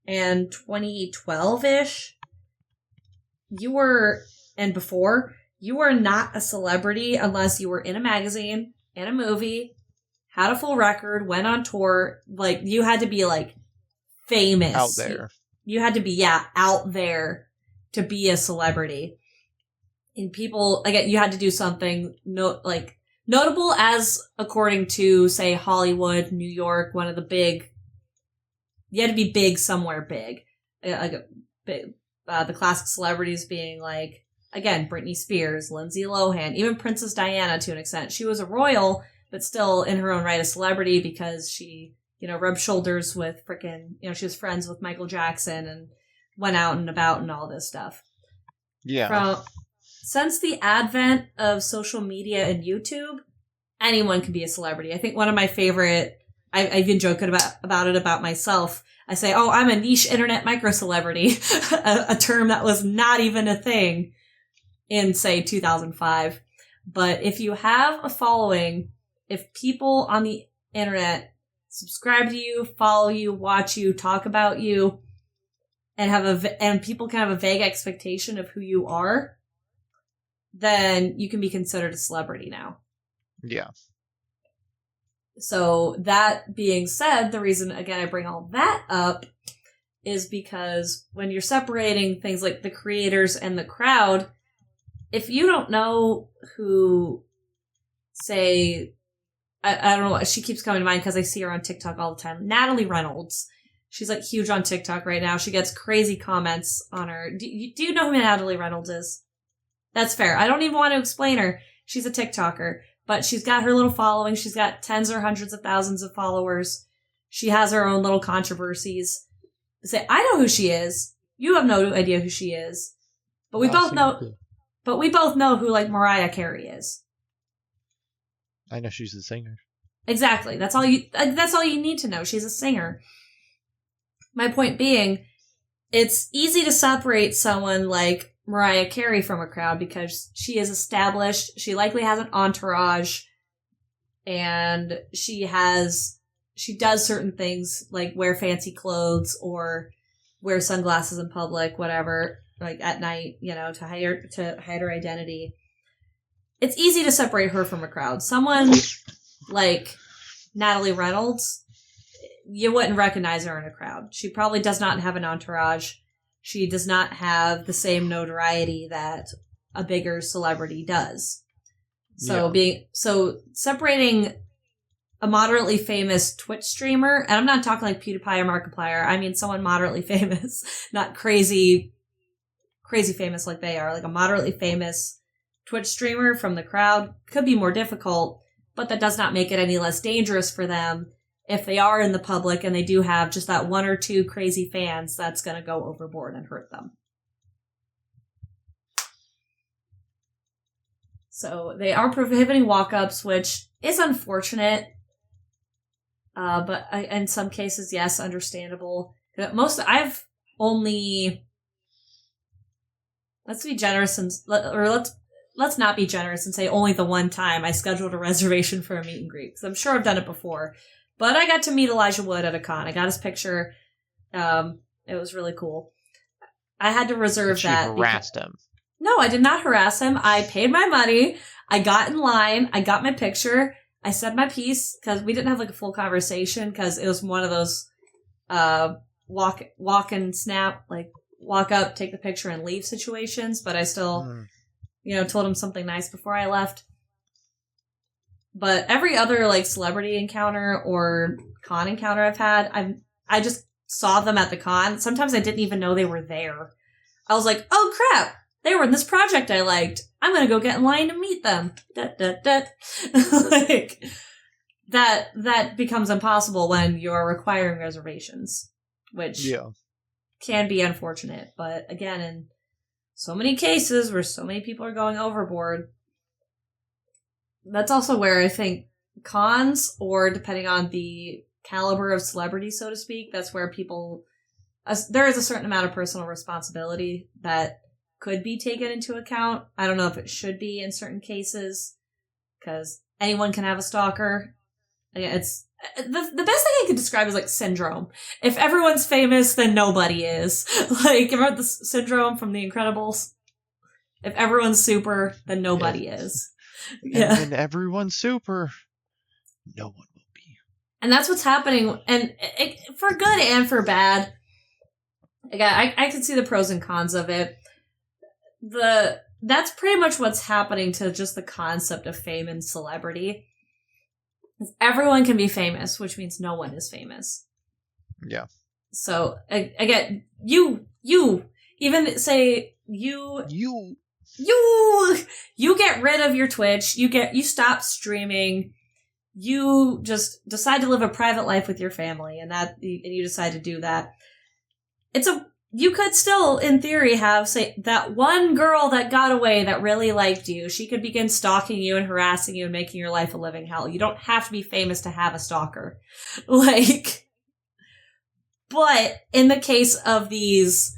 and 2012-ish, you were not a celebrity unless you were in a magazine, in a movie, had a full record, went on tour. Like, you had to be like famous. Out there. You had to be, out there to be a celebrity. And people, again, you had to do something notable as according to, say, Hollywood, New York, one of the big, you had to be big somewhere big. The classic celebrities being like, again, Britney Spears, Lindsay Lohan, even Princess Diana to an extent. She was a royal, but still in her own right a celebrity because she, rubbed shoulders with she was friends with Michael Jackson and went out and about and all this stuff. Yeah. Since the advent of social media and YouTube, anyone can be a celebrity. I think one of my favorite, I've even joked about it about myself. I say, oh, I'm a niche internet micro-celebrity, a term that was not even a thing in, say, 2005. But if you have a following, if people on the internet subscribe to you, follow you, watch you, talk about you, and people can have a vague expectation of who you are, then you can be considered a celebrity now. Yeah. So that being said, the reason, again, I bring all that up is because when you're separating things like the creators and the crowd, if you don't know who, say, I don't know, she keeps coming to mind because I see her on TikTok all the time. Natalie Reynolds. She's like huge on TikTok right now. She gets crazy comments on her. Do you know who Natalie Reynolds is? That's fair. I don't even want to explain her. She's a TikToker, but she's got her little following. She's got tens or hundreds of thousands of followers. She has her own little controversies. Say, I know who she is. You have no idea who she is. But we both know who like Mariah Carey is. I know she's a singer. Exactly. That's all you need to know. She's a singer. My point being, it's easy to separate someone like Mariah Carey from a crowd because she is established, she likely has an entourage, and she does certain things like wear fancy clothes or wear sunglasses in public, whatever, like at night, to hide her identity. It's easy to separate her from a crowd. Someone like Natalie Reynolds, you wouldn't recognize her in a crowd. She probably does not have an entourage. She does not have the same notoriety that a bigger celebrity does. So separating a moderately famous Twitch streamer, and I'm not talking like PewDiePie or Markiplier, I mean someone moderately famous, not crazy famous like they are, like a moderately famous Twitch streamer from the crowd could be more difficult, but that does not make it any less dangerous for them if they are in the public and they do have just that one or two crazy fans that's going to go overboard and hurt them. So they are prohibiting walk-ups, which is unfortunate. But in some cases, yes, understandable. Let's be generous let's not be generous and say only the one time I scheduled a reservation for a meet and greet, because I'm sure I've done it before. But I got to meet Elijah Wood at a con. I got his picture. It was really cool. I had to reserve that. You harassed him. No, I did not harass him. I paid my money. I got in line. I got my picture. I said my piece because we didn't have like a full conversation because it was one of those walk and snap, like walk up, take the picture and leave situations. But I still, told him something nice before I left. But every other like celebrity encounter or con encounter I've had, I just saw them at the con. Sometimes I didn't even know they were there. I was like, oh crap, they were in this project I liked. I'm gonna go get in line to meet them. Like that becomes impossible when you're requiring reservations, which can be unfortunate. But again, in so many cases where so many people are going overboard, that's also where I think cons, or depending on the caliber of celebrity, so to speak, that's where there is a certain amount of personal responsibility that could be taken into account. I don't know if it should be in certain cases, because anyone can have a stalker. It's the best thing I could describe is like syndrome. If everyone's famous, then nobody is. Like, remember the syndrome from The Incredibles? If everyone's super, then nobody is. Yeah. And everyone's super, no one will be. And that's what's happening, and for good and for bad. Again, I can see the pros and cons of it. The that's pretty much what's happening to just the concept of fame and celebrity. Everyone can be famous, which means no one is famous. Yeah. So, again, you, even say you get rid of your Twitch, you stop streaming, you just decide to live a private life with your family, and you decide to do that. You could still, in theory, have, say, that one girl that got away that really liked you. She could begin stalking you and harassing you and making your life a living hell. You don't have to be famous to have a stalker. Like, but in the case of these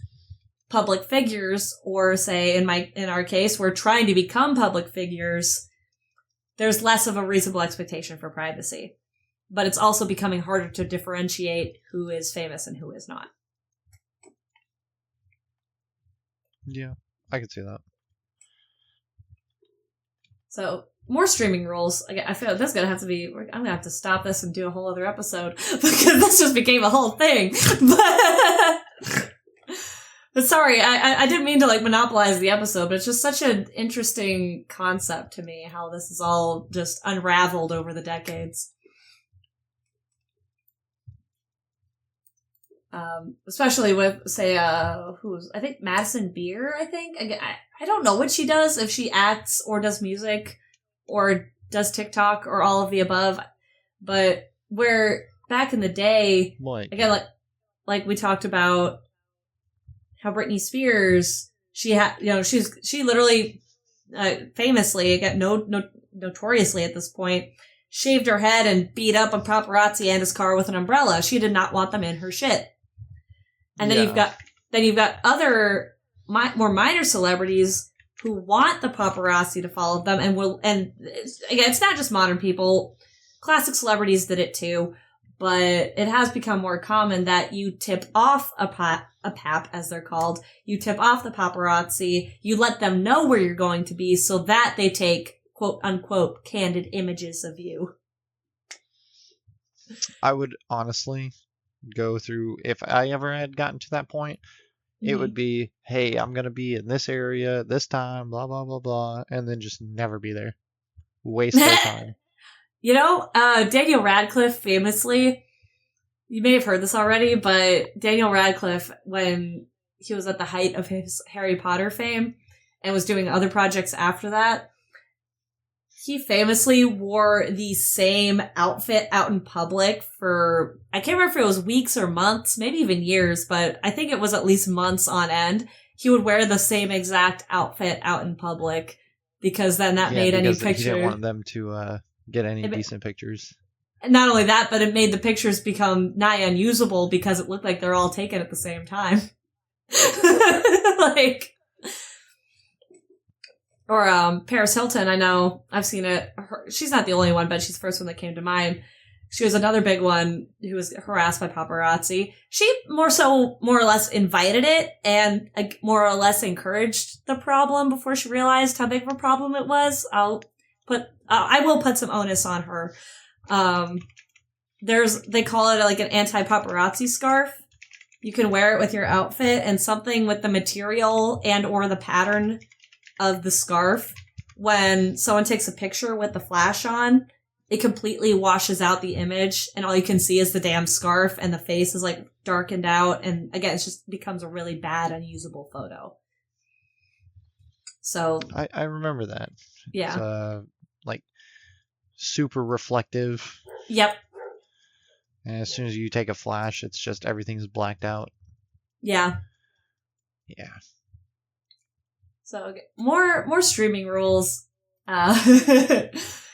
public figures, or say, in our case, we're trying to become public figures, there's less of a reasonable expectation for privacy. But it's also becoming harder to differentiate who is famous and who is not. Yeah, I could see that. So, more streaming rules. I feel like this is going to have to be... I'm going to have to stop this and do a whole other episode, because this just became a whole thing. But sorry, I didn't mean to, like, monopolize the episode, but it's just such an interesting concept to me, how this is all just unraveled over the decades. Especially with, say, I think Madison Beer, I don't know what she does, if she acts or does music or does TikTok or all of the above, but where back in the day, again, like we talked about how Britney Spears, she literally, famously, again, notoriously at this point, shaved her head and beat up a paparazzi and his car with an umbrella. She did not want them in her shit. And then you've got other more minor celebrities who want the paparazzi to follow them and again, it's not just modern people. Classic celebrities did it too, but it has become more common that you tip off a pap, as they're called. You tip off the paparazzi. You let them know where you're going to be so that they take quote unquote candid images of you. I would honestly go through, if I ever had gotten to that point, it would be, hey, I'm going to be in this area this time, blah, blah, blah, blah, and then just never be there. Waste their time. Daniel Radcliffe famously, you may have heard this already, but Daniel Radcliffe, when he was at the height of his Harry Potter fame and was doing other projects after that, he famously wore the same outfit out in public for, I can't remember if it was weeks or months, maybe even years, but I think it was at least months on end. He would wear the same exact outfit out in public because then that made any picture. He didn't want them to get any decent pictures. And not only that, but it made the pictures become nigh unusable because it looked like they're all taken at the same time. Or Paris Hilton, I know, I've seen it. She's not the only one, but she's the first one that came to mind. She was another big one who was harassed by paparazzi. She more or less invited it and more or less encouraged the problem before she realized how big of a problem it was. I will put some onus on her. They call it like an anti-paparazzi scarf. You can wear it with your outfit, and something with the material and or the pattern of the scarf, when someone takes a picture with the flash on, it completely washes out the image and all you can see is the damn scarf and the face is like darkened out, and again, it just becomes a really bad, unusable photo. So I remember that. Yeah. It's like super reflective. Yep. And as soon as you take a flash, it's just everything's blacked out. Yeah. Yeah. So more streaming rules.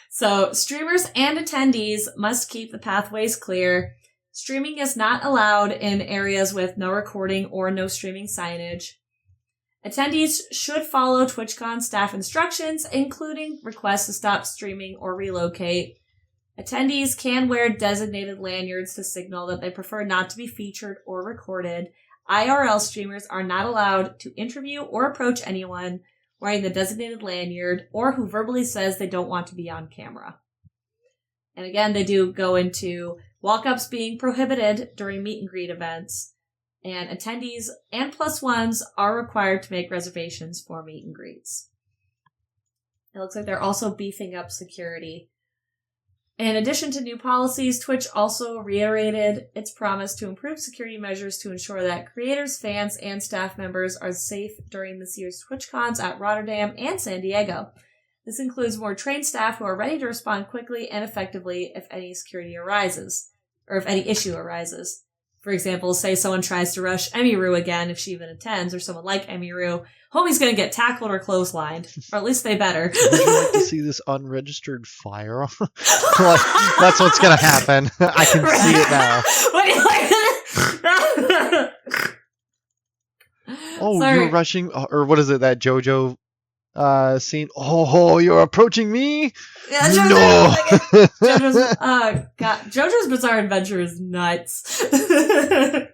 So streamers and attendees must keep the pathways clear. Streaming is not allowed in areas with no recording or no streaming signage. Attendees should follow Twitchcon staff instructions, including requests to stop streaming or relocate. Attendees can wear designated lanyards to signal that they prefer not to be featured or recorded. IRL streamers are not allowed to interview or approach anyone wearing the designated lanyard or who verbally says they don't want to be on camera. And again, they do go into walk-ups being prohibited during meet and greet events, and attendees and +1s are required to make reservations for meet and greets. It looks like they're also beefing up security. In addition to new policies, Twitch also reiterated its promise to improve security measures to ensure that creators, fans, and staff members are safe during this year's Twitchcons at Rotterdam and San Diego. This includes more trained staff who are ready to respond quickly and effectively if any security arises, or if any issue arises. For example, say someone tries to rush Emiru again if she even attends, or someone like Emiru, homie's gonna get tackled or clotheslined. Or at least they better. Would you like to see this unregistered firearm? Like, that's what's gonna happen. I can see it now. What do you like? Oh, Sorry. you're rushing, or what is it, that JoJo scene? Oh, you're approaching me? Yeah, No! JoJo's Bizarre Adventure is nuts. It's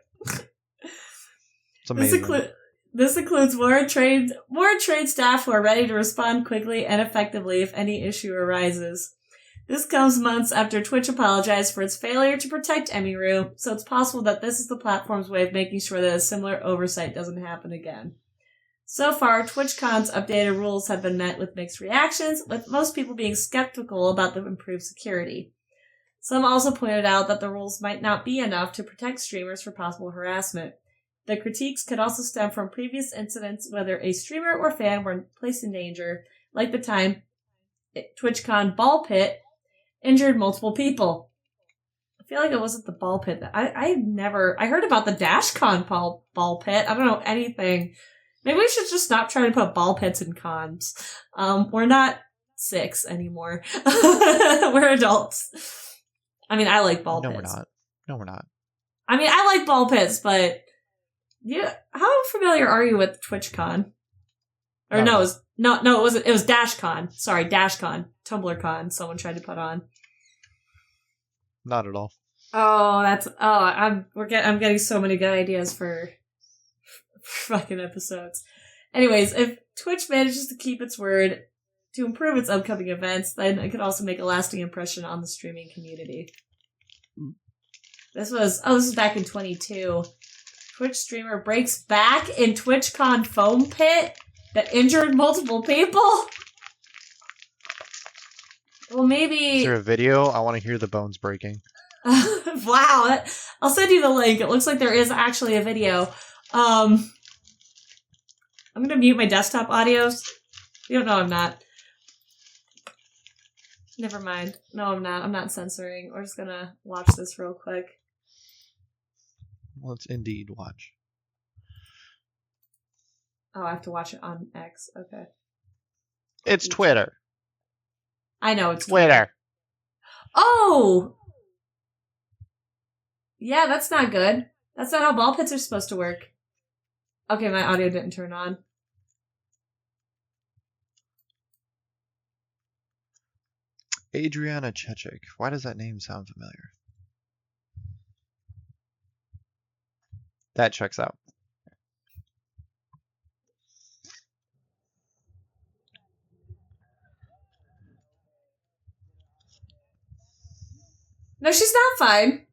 amazing. This includes more trained staff who are ready to respond quickly and effectively if any issue arises. This comes months after Twitch apologized for its failure to protect Emiru, so it's possible that this is the platform's way of making sure that a similar oversight doesn't happen again. So far, TwitchCon's updated rules have been met with mixed reactions, with most people being skeptical about the improved security. Some also pointed out that the rules might not be enough to protect streamers for possible harassment. The critiques could also stem from previous incidents, whether a streamer or fan were placed in danger, like the time TwitchCon Ball Pit injured multiple people. I feel like it wasn't the Ball Pit. I heard about the DashCon Ball Pit. I don't know anything. Maybe we should just stop trying to put ball pits in cons. We're not 6 anymore. We're adults. I mean, I like ball pits. No, we're not. I mean, I like ball pits, but how familiar are you with TwitchCon? Or no, it was DashCon. Sorry, DashCon. TumblrCon. Someone tried to put on. Not at all. I'm getting so many good ideas for fucking episodes. Anyways, if Twitch manages to keep its word to improve its upcoming events, then it could also make a lasting impression on the streaming community. This was back in 22. Twitch streamer breaks back in TwitchCon foam pit that injured multiple people? Well, maybe... Is there a video? I want to hear the bones breaking. Wow. I'll send you the link. It looks like there is actually a video. I'm going to mute my desktop audios. You don't know I'm not. Never mind. No, I'm not. I'm not censoring. We're just going to watch this real quick. Let's indeed watch. Oh, I have to watch it on X. Okay. It's Twitter. I know it's Twitter. Oh! Yeah, that's not good. That's not how ball pits are supposed to work. Okay, my audio didn't turn on. Adriana Chechik. Why does that name sound familiar? That checks out. No, she's not fine.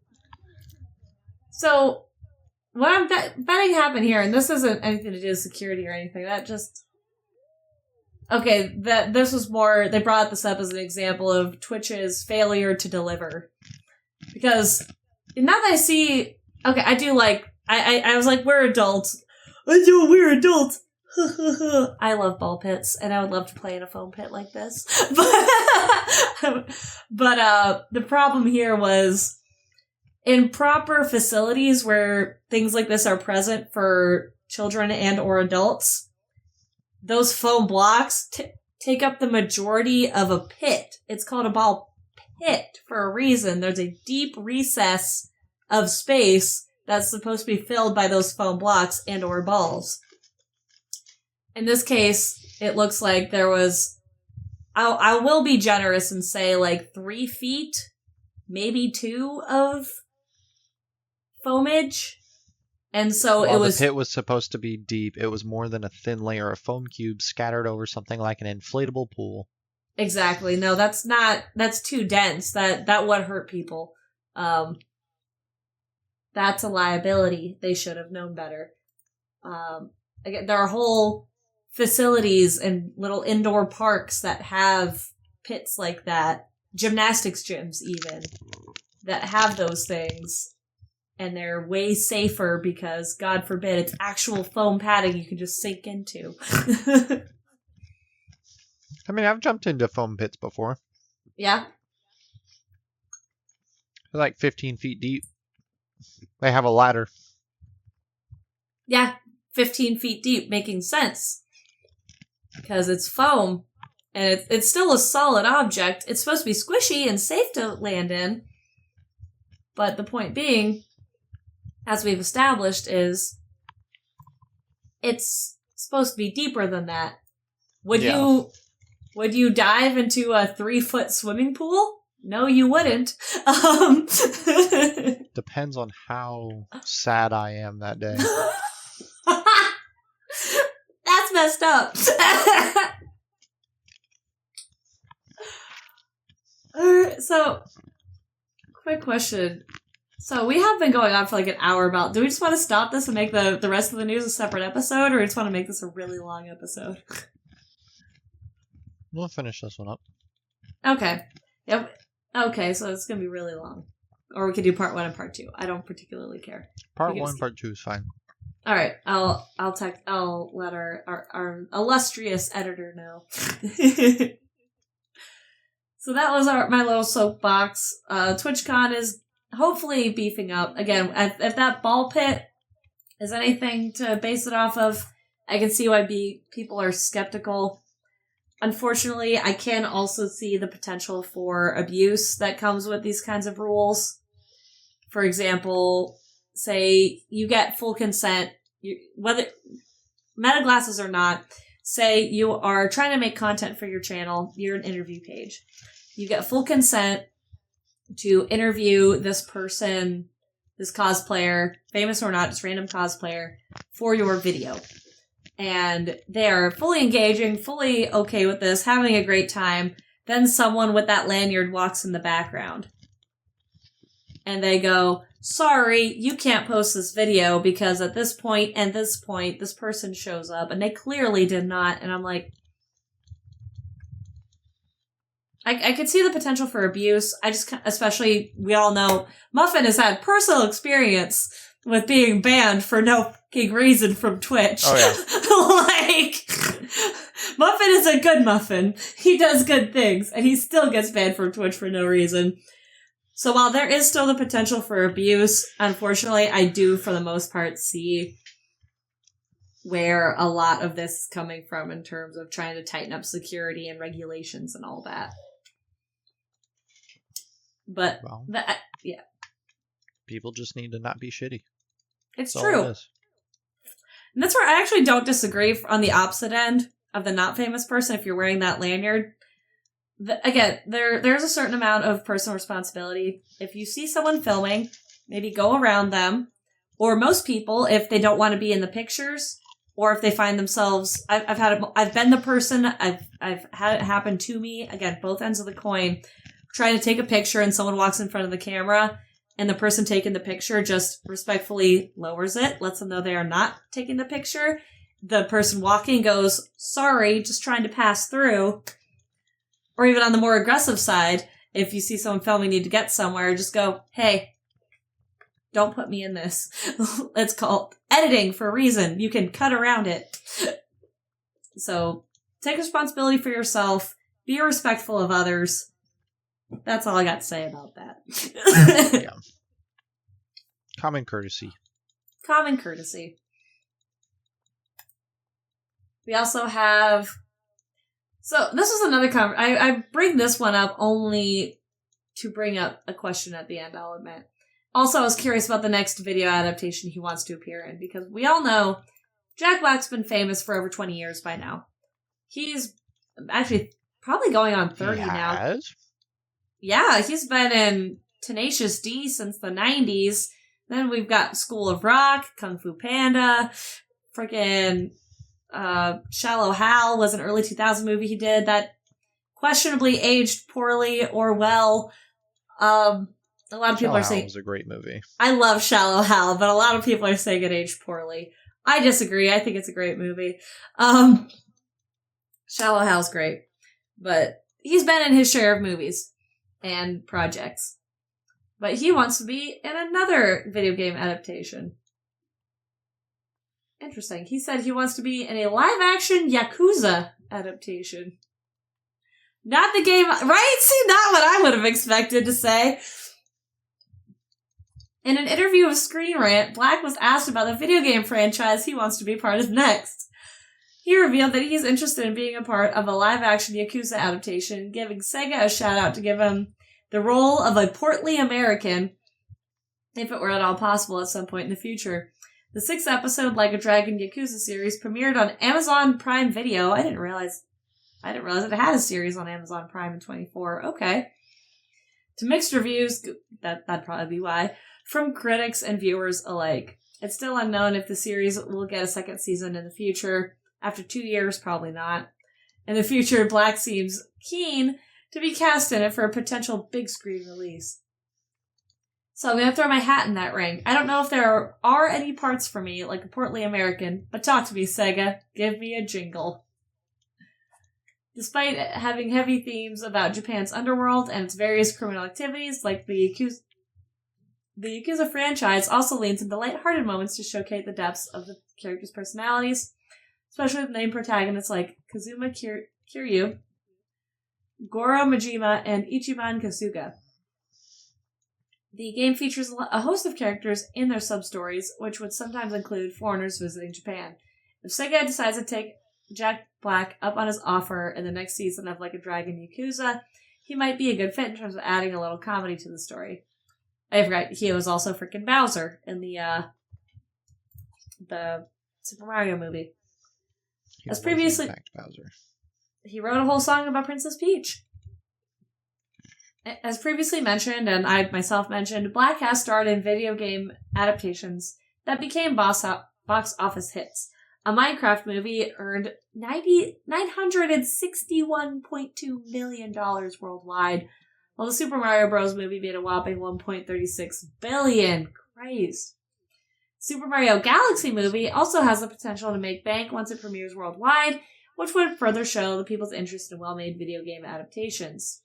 So, what I'm betting happened here, and this isn't anything to do with security or anything, that just... Okay, this was more... They brought this up as an example of Twitch's failure to deliver. Because, now that I see... Okay, I do like... I was like, we're adults. I know, we're adults. I love ball pits, and I would love to play in a foam pit like this. But the problem here was in proper facilities where things like this are present for children and or adults, those foam blocks take up the majority of a pit. It's called a ball pit for a reason. There's a deep recess of space that's supposed to be filled by those foam blocks and or balls. In this case, it looks like there was... I will be generous and say like 3 feet, maybe 2 of foamage. And so While it was... the pit was supposed to be deep, it was more than a thin layer of foam cubes scattered over something like an inflatable pool. Exactly. No, that's too dense. That would hurt people. That's a liability. They should have known better. Again, there are whole facilities and little indoor parks that have pits like that, gymnastics gyms even, that have those things, and they're way safer because, God forbid, it's actual foam padding you can just sink into. I mean, I've jumped into foam pits before. Yeah? They're like 15 feet deep. They have a ladder. Yeah, 15 feet deep, making sense. Because it's foam, and it's still a solid object. It's supposed to be squishy and safe to land in. But the point being, as we've established, is it's supposed to be deeper than that. Would you dive into a 3-foot swimming pool? No, you wouldn't. Depends on how sad I am that day. That's messed up. Alright, so, quick question. So, we have been going on for like an hour about, do we just want to stop this and make the rest of the news a separate episode, or do we just want to make this a really long episode? We'll finish this one up. Okay. Yep. Okay, so it's going to be really long. Or we could do part 1 and part 2. I don't particularly care. Part 1, part 2 is fine. All right, I'll let our illustrious editor know. So that was my little soapbox. TwitchCon is hopefully beefing up again. If that ball pit is anything to base it off of, I can see why people are skeptical. Unfortunately, I can also see the potential for abuse that comes with these kinds of rules. For example, say you get full consent, whether meta glasses or not, say you are trying to make content for your channel, you're an interview page. You get full consent to interview this person, this cosplayer, famous or not, just random cosplayer, for your video. And they are fully engaging, fully okay with this, having a great time. Then someone with that lanyard walks in the background. And they go, sorry, you can't post this video because at this point and this point, this person shows up. And they clearly did not. And I'm like, I could see the potential for abuse. Especially, we all know, Muffin has had personal experience with being banned for no fucking reason from Twitch. Oh, yeah. Muffin is a good Muffin. He does good things, and he still gets banned from Twitch for no reason. So while there is still the potential for abuse, unfortunately, I do, for the most part, see where a lot of this is coming from in terms of trying to tighten up security and regulations and all that. But, yeah. People just need to not be shitty. It's true. And that's where I actually don't disagree on the opposite end of the not famous person if you're wearing that lanyard. Again, there's a certain amount of personal responsibility. If you see someone filming, maybe go around them. Or most people, if they don't want to be in the pictures, or if they find themselves, I've been the person, I've had it happen to me, again, both ends of the coin, trying to take a picture and someone walks in front of the camera, and the person taking the picture just respectfully lowers it, lets them know they are not taking the picture. The person walking goes, sorry, just trying to pass through. Or even on the more aggressive side, if you see someone filming, need to get somewhere, just go, hey, don't put me in this. It's called editing for a reason. You can cut around it. So, take responsibility for yourself. Be respectful of others. That's all I got to say about that. Yeah. Common courtesy. Common courtesy. We also have... So, this is another I bring this one up only to bring up a question at the end, I'll admit. Also, I was curious about the next video adaptation he wants to appear in, because we all know Jack Black's been famous for over 20 years by now. He's actually probably going on 30 now. Yeah, he's been in Tenacious D since the 90s. Then we've got School of Rock, Kung Fu Panda, freaking Shallow Hal was an early 2000 movie he did that questionably aged poorly or well. A lot of people are saying... It was a great movie. I love Shallow Hal, but a lot of people are saying it aged poorly. I disagree. I think it's a great movie. Shallow Hal's great. But he's been in his share of movies and projects. But he wants to be in another video game adaptation. Interesting. He said he wants to be in a live-action Yakuza adaptation. Not the game, right? See, not what I would have expected to say. In an interview with Screen Rant, Black was asked about the video game franchise he wants to be part of next. He revealed that he's interested in being a part of a live-action Yakuza adaptation, giving Sega a shout-out to give him the role of a portly American, if it were at all possible at some point in the future. The 6-episode Like a Dragon Yakuza series premiered on Amazon Prime Video. I didn't realize it had a series on Amazon Prime in 2024. Okay. To mixed reviews, that'd probably be why, from critics and viewers alike. It's still unknown if the series will get a second season in the future. After 2 years, probably not. In the future, Black seems keen to be cast in it for a potential big screen release. So I'm going to throw my hat in that ring. I don't know if there are any parts for me, like a portly American, but talk to me, Sega. Give me a jingle. Despite having heavy themes about Japan's underworld and its various criminal activities, like the Yakuza franchise also leans into lighthearted moments to showcase the depths of the characters' personalities, especially with named protagonists like Kazuma Kiryu, Goro Majima, and Ichiban Kasuga. The game features a host of characters in their sub-stories, which would sometimes include foreigners visiting Japan. If Sega decides to take Jack Black up on his offer in the next season of Like a Dragon Yakuza, he might be a good fit in terms of adding a little comedy to the story. I forgot, he was also freaking Bowser in the Super Mario movie. As previously, Bowser. He wrote a whole song about Princess Peach. As previously mentioned, and I myself mentioned, Black has starred in video game adaptations that became box office hits. A Minecraft movie earned $961.2 million worldwide, while the Super Mario Bros. Movie made a whopping $1.36 billion. Christ. Super Mario Galaxy movie also has the potential to make bank once it premieres worldwide, which would further show the people's interest in well-made video game adaptations.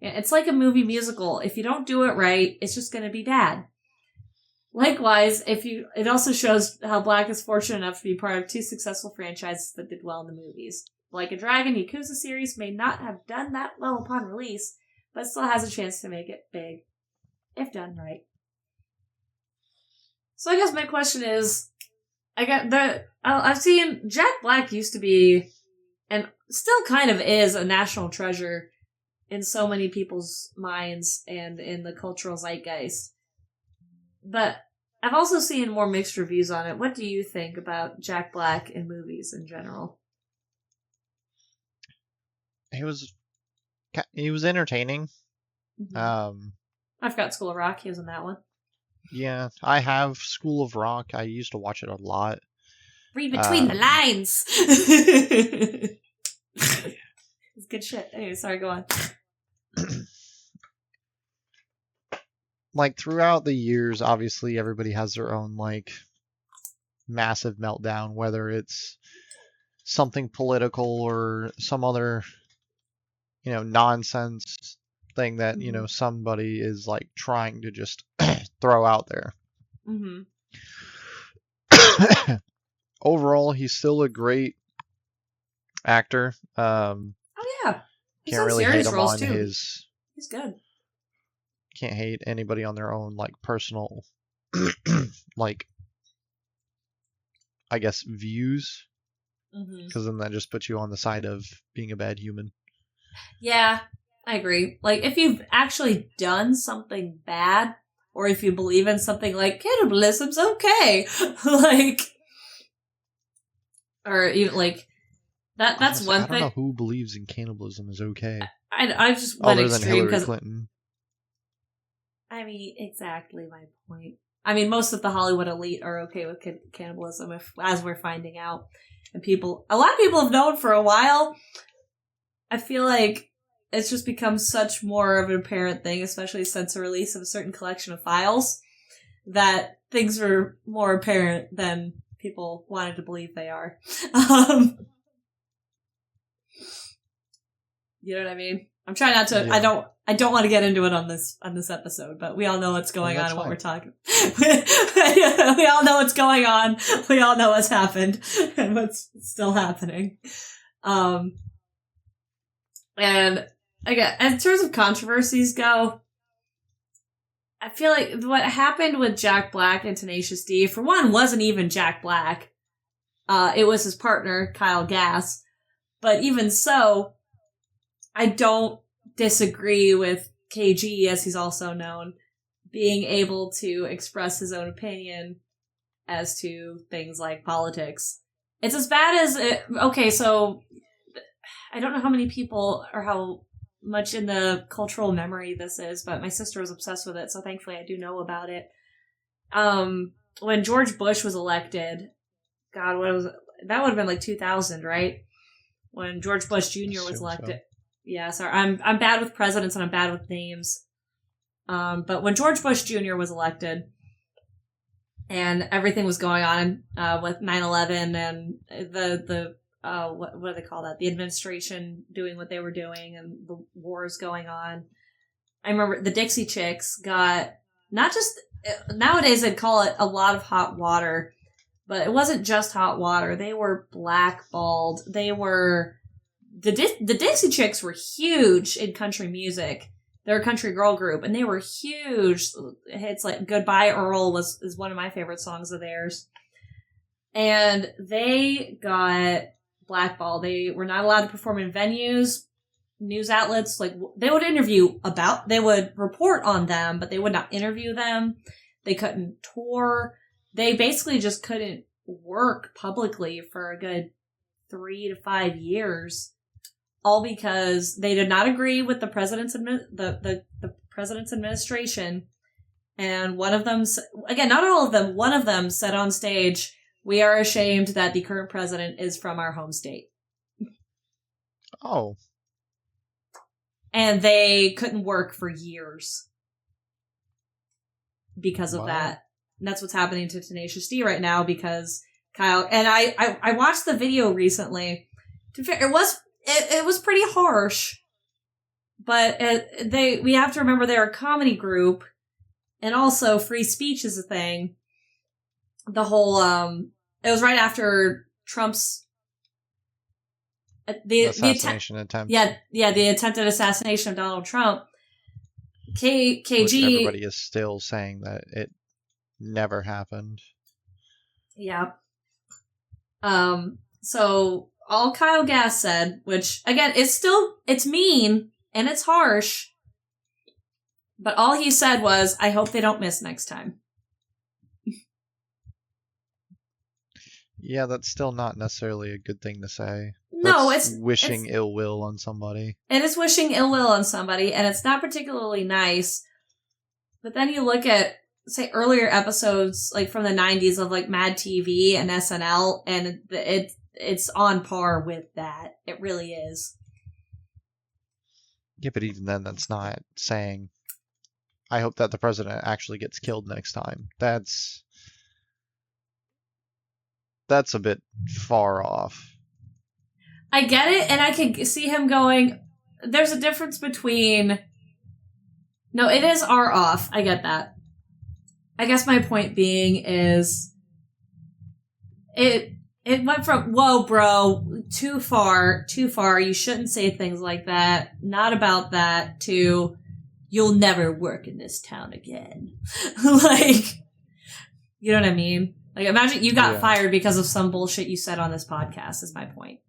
It's like a movie musical. If you don't do it right, it's just going to be bad. Likewise, it also shows how Black is fortunate enough to be part of 2 successful franchises that did well in the movies. Like a Dragon Yakuza series may not have done that well upon release, but still has a chance to make it big, if done right. So I guess my question is, I've seen Jack Black used to be, and still kind of is, a national treasure in so many people's minds and in the cultural zeitgeist. But I've also seen more mixed reviews on it. What do you think about Jack Black in movies in general? He was entertaining. Mm-hmm. I forgot School of Rock. He was in that one. Yeah, I have School of Rock. I used to watch it a lot. Read between the lines. It's good shit. Anyway, sorry, go on. Like, throughout the years, obviously, everybody has their own, like, massive meltdown, whether it's something political or some other, nonsense thing that, somebody is, like, trying to just throw out there. Mm-hmm. Overall, he's still a great actor. Oh, yeah. He's can't really hate him on too. his... He's good. Can't hate anybody on their own, like, personal, like, I guess, views. Because then that just puts you on the side of being a bad human. Yeah, I agree. Like, if you've actually done something bad, or if you believe in something like cannibalism's okay, like, or even like that's one thing. I don't know who believes in cannibalism is okay. I just went other extreme than Hillary because Clinton. I mean, exactly my point. I mean, most of the Hollywood elite are okay with cannibalism, as we're finding out, and a lot of people have known for a while. I feel like it's just become such more of an apparent thing, especially since the release of a certain collection of files, that things are more apparent than people wanted to believe they are. You know what I mean? I'm trying not to. Yeah. I don't want to get into it on this episode, but we all know what's going on and what we're talking. We all know what's going on. We all know what's happened and what's still happening. And again, in terms of controversies go, I feel like what happened with Jack Black and Tenacious D, for one, wasn't even Jack Black. It was his partner, Kyle Gass. But even so, I don't disagree with KG, as he's also known, being able to express his own opinion as to things like politics. It's as bad as okay, so I don't know how many people or how much in the cultural memory this is, but my sister was obsessed with it, so thankfully I do know about it. When George Bush was elected, God, what was it? That would have been like 2000, right? When George Bush Jr. was elected. So. Yeah, sorry. I'm bad with presidents and I'm bad with names. But when George Bush Jr. was elected and everything was going on with 9/11 and the what do they call that? The administration doing what they were doing and the wars going on. I remember the Dixie Chicks got not just nowadays they'd call it a lot of hot water, but it wasn't just hot water. They were blackballed. They were the Dixie Chicks were huge in country music. They're a country girl group, and they were huge. Hits like "Goodbye Earl" is one of my favorite songs of theirs. And they got blackballed. They were not allowed to perform in venues. News outlets, like, they would report on them, but they would not interview them. They couldn't tour. They basically just couldn't work publicly for a good 3 to 5 years. All because they did not agree with the president's the president's administration, and one of them, again, not all of them, one of them said on stage, "We are ashamed that the current president is from our home state." Oh. And they couldn't work for years because of that. And that's what's happening to Tenacious D right now because Kyle and I watched the video recently. It was pretty harsh, but we have to remember they're a comedy group, and also free speech is a thing. The whole it was right after Trump's the assassination attempt. Yeah, the attempted assassination of Donald Trump. KG, which everybody is still saying that it never happened. Yeah. So all Kyle Gass said, which again, it's mean and it's harsh, but all he said was, "I hope they don't miss next time." Yeah, that's still not necessarily a good thing to say. No, it's wishing ill will on somebody. It is wishing ill will on somebody, and it's not particularly nice. But then you look at, say, earlier episodes, like from the 90s of like Mad TV and SNL, and it's on par with that. It really is. Yeah, but even then, that's not saying, "I hope that the president actually gets killed next time." That's a bit far off. I get it, and I can see him going, there's a difference between... No, it is off. I get that. I guess my point being is it went from, "Whoa, bro, too far, you shouldn't say things like that, not about that," to "You'll never work in this town again." Like, you know what I mean? Like, imagine you got fired because of some bullshit you said on this podcast, is my point.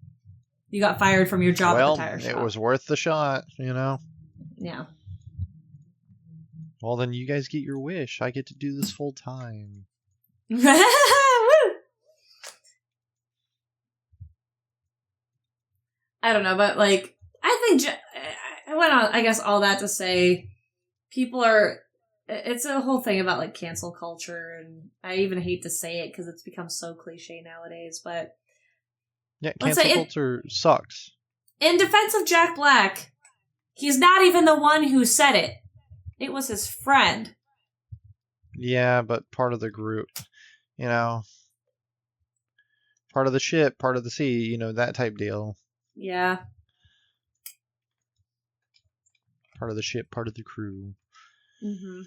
You got fired from your job at the tire shop. It was worth the shot, you know? Yeah. Well, then you guys get your wish. I get to do this full time. Woo! I don't know, but, like, I think I went on, I guess, all that to say people are... It's a whole thing about, like, cancel culture, and I even hate to say it because it's become so cliche nowadays, but... Yeah, cancel culture sucks. In defense of Jack Black, he's not even the one who said it. It was his friend. Yeah, but part of the group, you know. Part of the ship, part of the sea, you know, that type deal. Yeah. Part of the ship, part of the crew. Mm-hmm.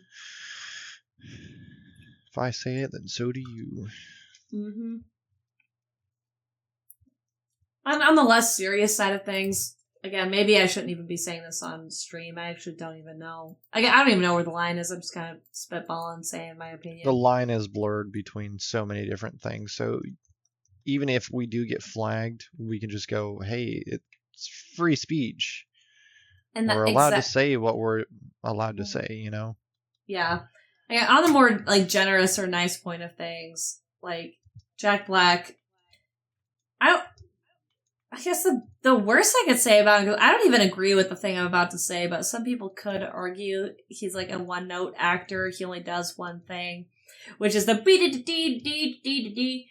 If I say it, then so do you. Mm-hmm. On the less serious side of things, again, maybe I shouldn't even be saying this on stream. I actually don't even know. I don't even know where the line is. I'm just kind of spitballing, saying my opinion. The line is blurred between so many different things. So even if we do get flagged, we can just go, hey, it's free speech. And we're allowed to say what we're allowed to say, you know? Yeah. On the more, like, generous or nice point of things, like, Jack Black, I guess the worst I could say about him, I don't even agree with the thing I'm about to say, but some people could argue he's like a one-note actor. He only does one thing, which is the B-D-D-D-D-D-D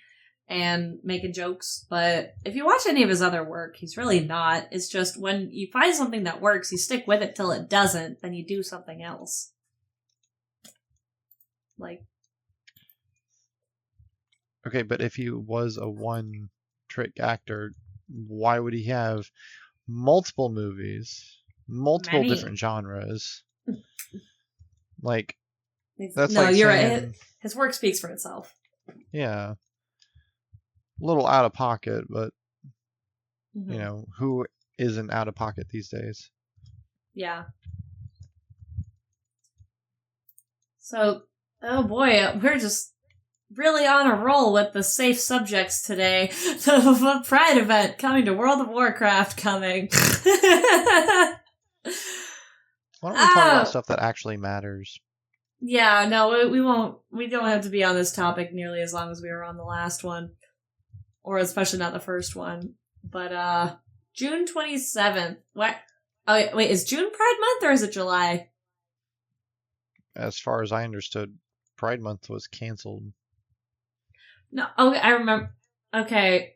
and making jokes. But if you watch any of his other work, he's really not. It's just when you find something that works, you stick with it till it doesn't, then you do something else. Like. Okay, but if he was a one-trick actor, why would he have multiple movies, multiple different genres? Like, that's no, like you're saying, right. His work speaks for itself. Yeah. A little out of pocket, but, you know, who isn't out of pocket these days? Yeah. So, oh boy, we're just really on a roll with the safe subjects today. The Pride event coming to World of Warcraft coming. Why don't we talk about stuff that actually matters? Yeah, no, we won't. We don't have to be on this topic nearly as long as we were on the last one. Or especially not the first one. But, June 27th. What? Oh, wait, is June Pride Month or is it July? As far as I understood, Pride Month was canceled. No, okay, I remember. Okay.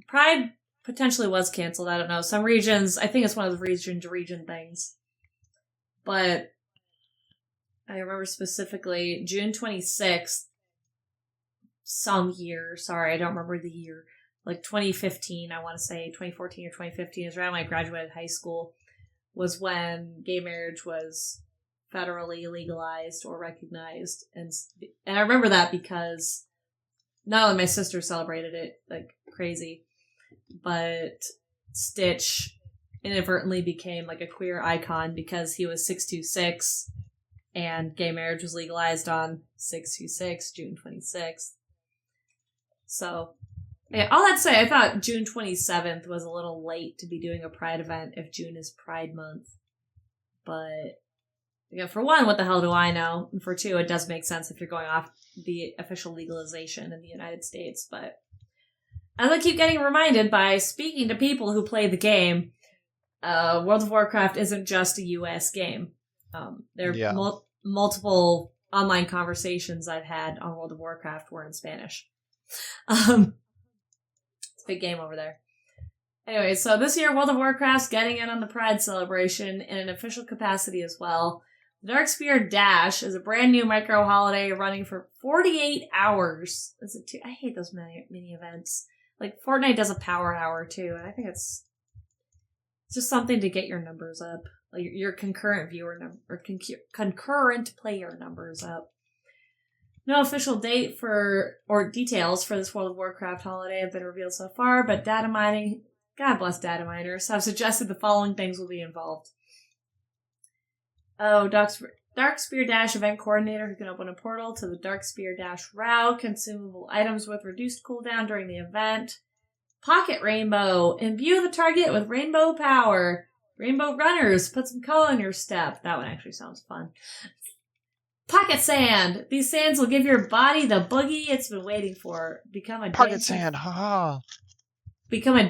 Pride potentially was canceled. I don't know. Some regions, I think it's one of the region to region things. But I remember specifically June 26th, some year. Sorry, I don't remember the year. Like 2015, I want to say 2014 or 2015 is around when I graduated high school, was when gay marriage was federally legalized or recognized. And I remember that because not only my sister celebrated it like crazy, but Stitch inadvertently became like a queer icon because he was 626 and gay marriage was legalized on 626, June 26th. So, yeah, all that to say, I thought June 27th was a little late to be doing a Pride event if June is Pride Month. But, yeah, for one, what the hell do I know? And for two, it does make sense if you're going off the official legalization in the United States. But as I keep getting reminded by speaking to people who play the game, World of Warcraft isn't just a US game. There are multiple online conversations I've had on World of Warcraft were in Spanish. It's a big game over there. Anyway, so this year World of Warcraft's getting in on the Pride celebration in an official capacity as well. The Darkspear Dash is a brand new micro holiday running for 48 hours. I hate those mini events. Like Fortnite does a power hour too, and I think it's just something to get your numbers up, like your concurrent viewer number or concurrent player numbers up. No official date or details for this World of Warcraft holiday have been revealed so far, but data mining, God bless data miners, have suggested the following things will be involved. Oh, Darkspear Dash event coordinator who can open a portal to the Darkspear Dash route, consumable items with reduced cooldown during the event. Pocket Rainbow, imbue the target with rainbow power. Rainbow Runners, put some color in your step. That one actually sounds fun. Pocket Sand, these sands will give your body the boogie it's been waiting for. Become a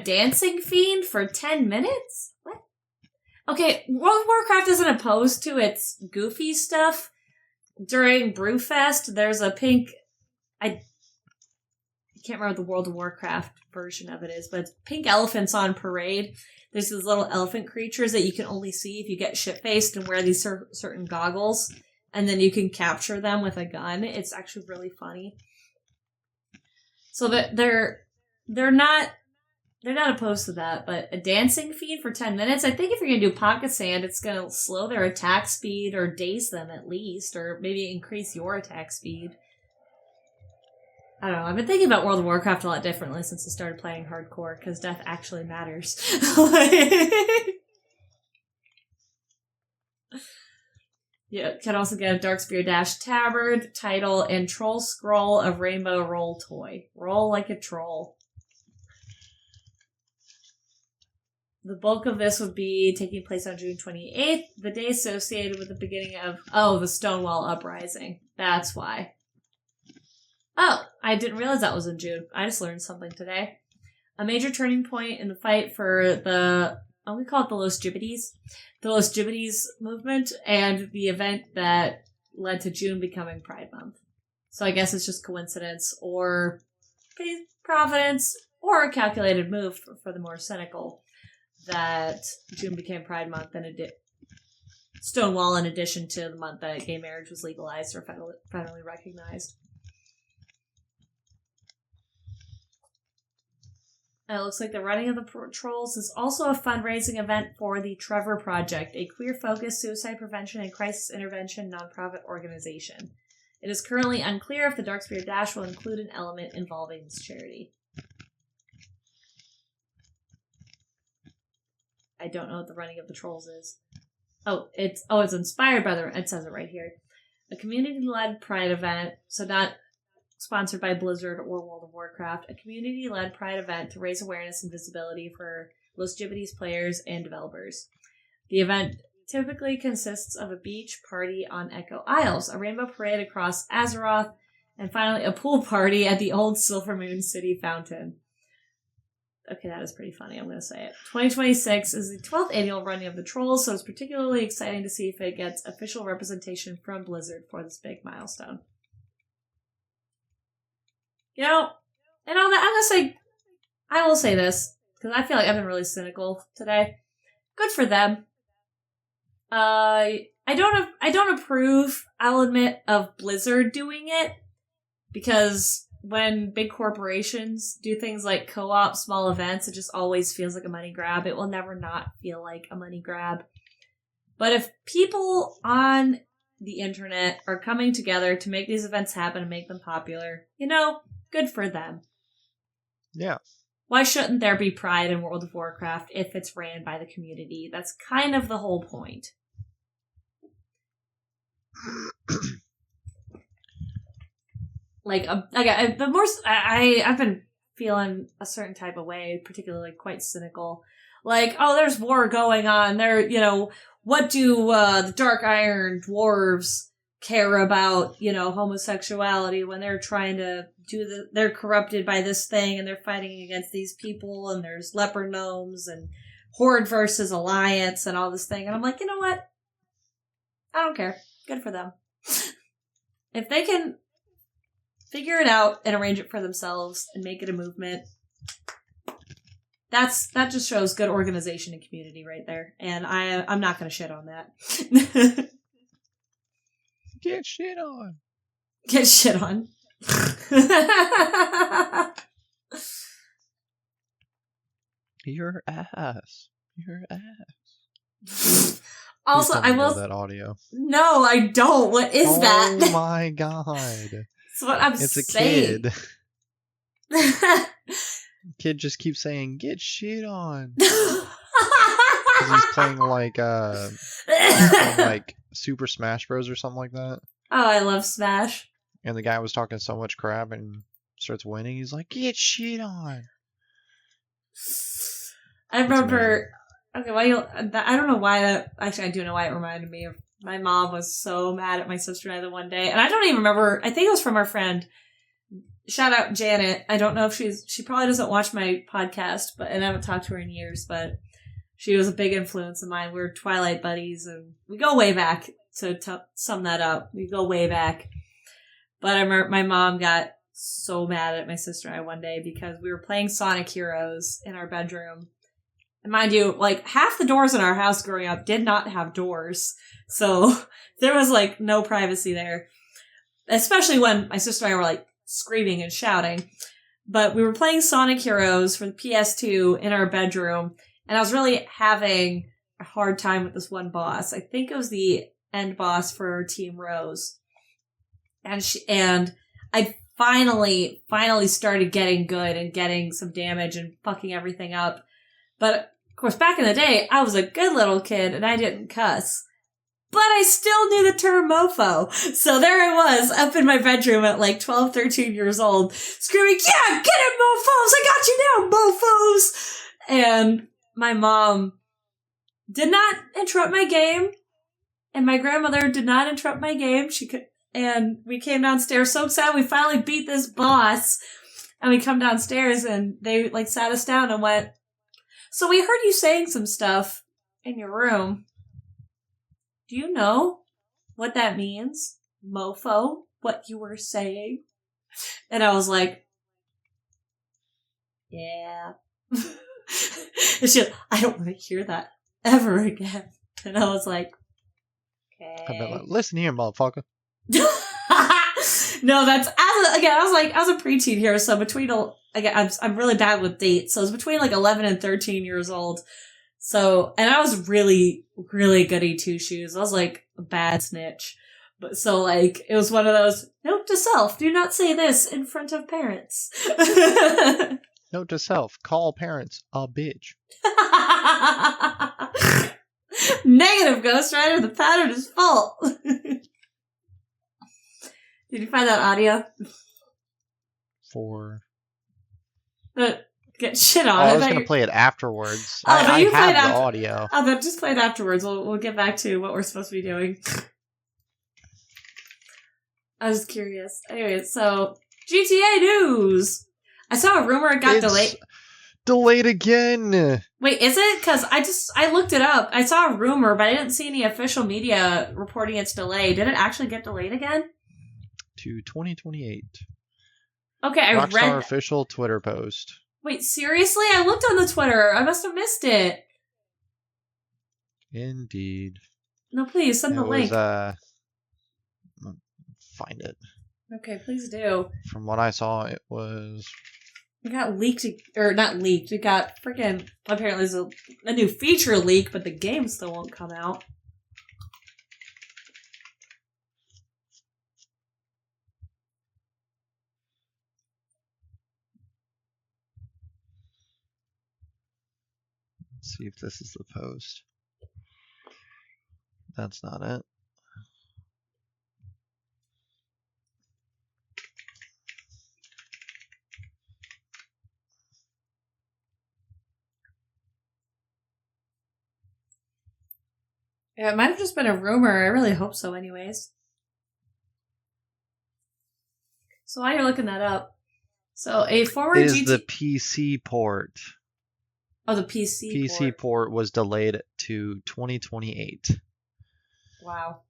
dancing fiend for 10 minutes? What? Okay, World of Warcraft isn't opposed to its goofy stuff. During Brewfest, there's a pink... I can't remember what the World of Warcraft version of it is, but it's pink elephants on parade. There's these little elephant creatures that you can only see if you get shit-faced and wear these certain goggles, and then you can capture them with a gun. It's actually really funny. So that they're not they're not opposed to that, but a dancing feed for 10 minutes? I think if you're going to do pocket sand, it's going to slow their attack speed or daze them at least, or maybe increase your attack speed. I don't know. I've been thinking about World of Warcraft a lot differently since I started playing hardcore, because death actually matters. You can also get a Darkspear Dash Tabard, Title, and Troll Scroll of Rainbow Roll Toy. Roll like a troll. The bulk of this would be taking place on June 28th, the day associated with the beginning of, the Stonewall Uprising. That's why. Oh, I didn't realize that was in June. I just learned something today. A major turning point in the fight for we call it the Los Gibbities. The Los Gibbities movement, and the event that led to June becoming Pride Month. So I guess it's just coincidence, or providence, or a calculated move for the more cynical, that June became Pride Month, and it did Stonewall in addition to the month that gay marriage was legalized or federally recognized. It looks like the running of the patrols is also a fundraising event for the Trevor Project, a queer-focused suicide prevention and crisis intervention nonprofit organization. It is currently unclear if the Darkspear Dash will include an element involving this charity. I don't know what the running of the trolls is. It's inspired by it says it right here. A community-led pride event, so not sponsored by Blizzard or World of Warcraft, a community-led pride event to raise awareness and visibility for Los Gibbities players and developers. The event typically consists of a beach party on Echo Isles, a rainbow parade across Azeroth, and finally a pool party at the old Silvermoon City Fountain. Okay, that is pretty funny, I'm going to say it. 2026 is the 12th annual running of the Trolls, so it's particularly exciting to see if it gets official representation from Blizzard for this big milestone. You know, and all that, I will say this, because I feel like I've been really cynical today. Good for them. I don't approve, I'll admit, of Blizzard doing it, because when big corporations do things like co-op small events, it just always feels like a money grab. It will never not feel like a money grab. But if people on the internet are coming together to make these events happen and make them popular, good for them. Yeah. Why shouldn't there be pride in World of Warcraft if it's ran by the community? That's kind of the whole point. I've been feeling a certain type of way, particularly quite cynical. There's war going on. What do the Dark Iron dwarves care about, homosexuality when they're trying to they're corrupted by this thing and they're fighting against these people, and there's leper gnomes and Horde versus Alliance and all this thing. And I'm like, you know what? I don't care. Good for them. If they can figure it out and arrange it for themselves and make it a movement, that just shows good organization and community right there. And I'm not going to shit on that. Get shit on. Get shit on. Your ass. Your ass. Also, I will. That audio. No, I don't. What is that? Oh my god. That's what I'm saying. It's a kid. Kid just keeps saying, "Get shit on." Because he's playing like Super Smash Bros. Or something like that. Oh, I love Smash. And the guy was talking so much crap and starts winning. He's like, "Get shit on." I remember. Okay, I don't know why that. Actually, I do know why it reminded me of. My mom was so mad at my sister and I the one day, and I don't even remember. I think it was from our friend. Shout out Janet. I don't know if she probably doesn't watch my podcast, and I haven't talked to her in years, but she was a big influence of mine. We're Twilight buddies, and we go way back. To sum that up, we go way back. But I remember my mom got so mad at my sister and I one day because we were playing Sonic Heroes in our bedroom. And mind you, half the doors in our house growing up did not have doors. So there was no privacy there. Especially when my sister and I were screaming and shouting. But we were playing Sonic Heroes for the PS2 in our bedroom, and I was really having a hard time with this one boss. I think it was the end boss for Team Rose. And I finally started getting good and getting some damage and fucking everything up. But, of course, back in the day, I was a good little kid and I didn't cuss. But I still knew the term mofo. So there I was, up in my bedroom at like 12, 13 years old, screaming, yeah, get it, mofos! I got you now, mofos! And my mom did not interrupt my game. And my grandmother did not interrupt my game. And we came downstairs so excited we finally beat this boss. And we come downstairs and they like sat us down and went, so we heard you saying some stuff in your room. Do you know what that means? Mofo? What you were saying? And I was like, yeah. And she, I don't want to hear that ever again. And I was like, okay. Like, listen here, motherfucker. No, that's, I was a preteen here, so I'm really bad with dates, so it was between like 11 and 13 years old. So, and I was really, really goody two shoes. I was like a bad snitch. But so like, it was one of those, note to self, do not say this in front of parents. Note to self, call parents a bitch. Negative, Ghost Rider, the pattern is fault. Did you find that audio? For... Get shit on. I was going to play it afterwards. I have the audio. Oh, then just play it afterwards. We'll get back to what we're supposed to be doing. I was curious. Anyway, so GTA news. I saw a rumor it got delayed. Delayed again. Wait, is it? Because I looked it up. I saw a rumor, but I didn't see any official media reporting its delay. Did it actually get delayed again? To 2028. Okay, I read Rockstar official Twitter post. Wait, seriously? I looked on the Twitter. I must have missed it. Indeed. No, please, send the link. Find it. Okay, please do. From what I saw, it was... It got leaked, or not leaked, it got freaking... Apparently there's a new feature leak, but the game still won't come out. Let's see if this is the post. That's not it. Yeah, it might have just been a rumor. I really hope so anyways. So while you're looking that up, so a former It is the PC port. Oh, the PC port was delayed to 2028. Wow.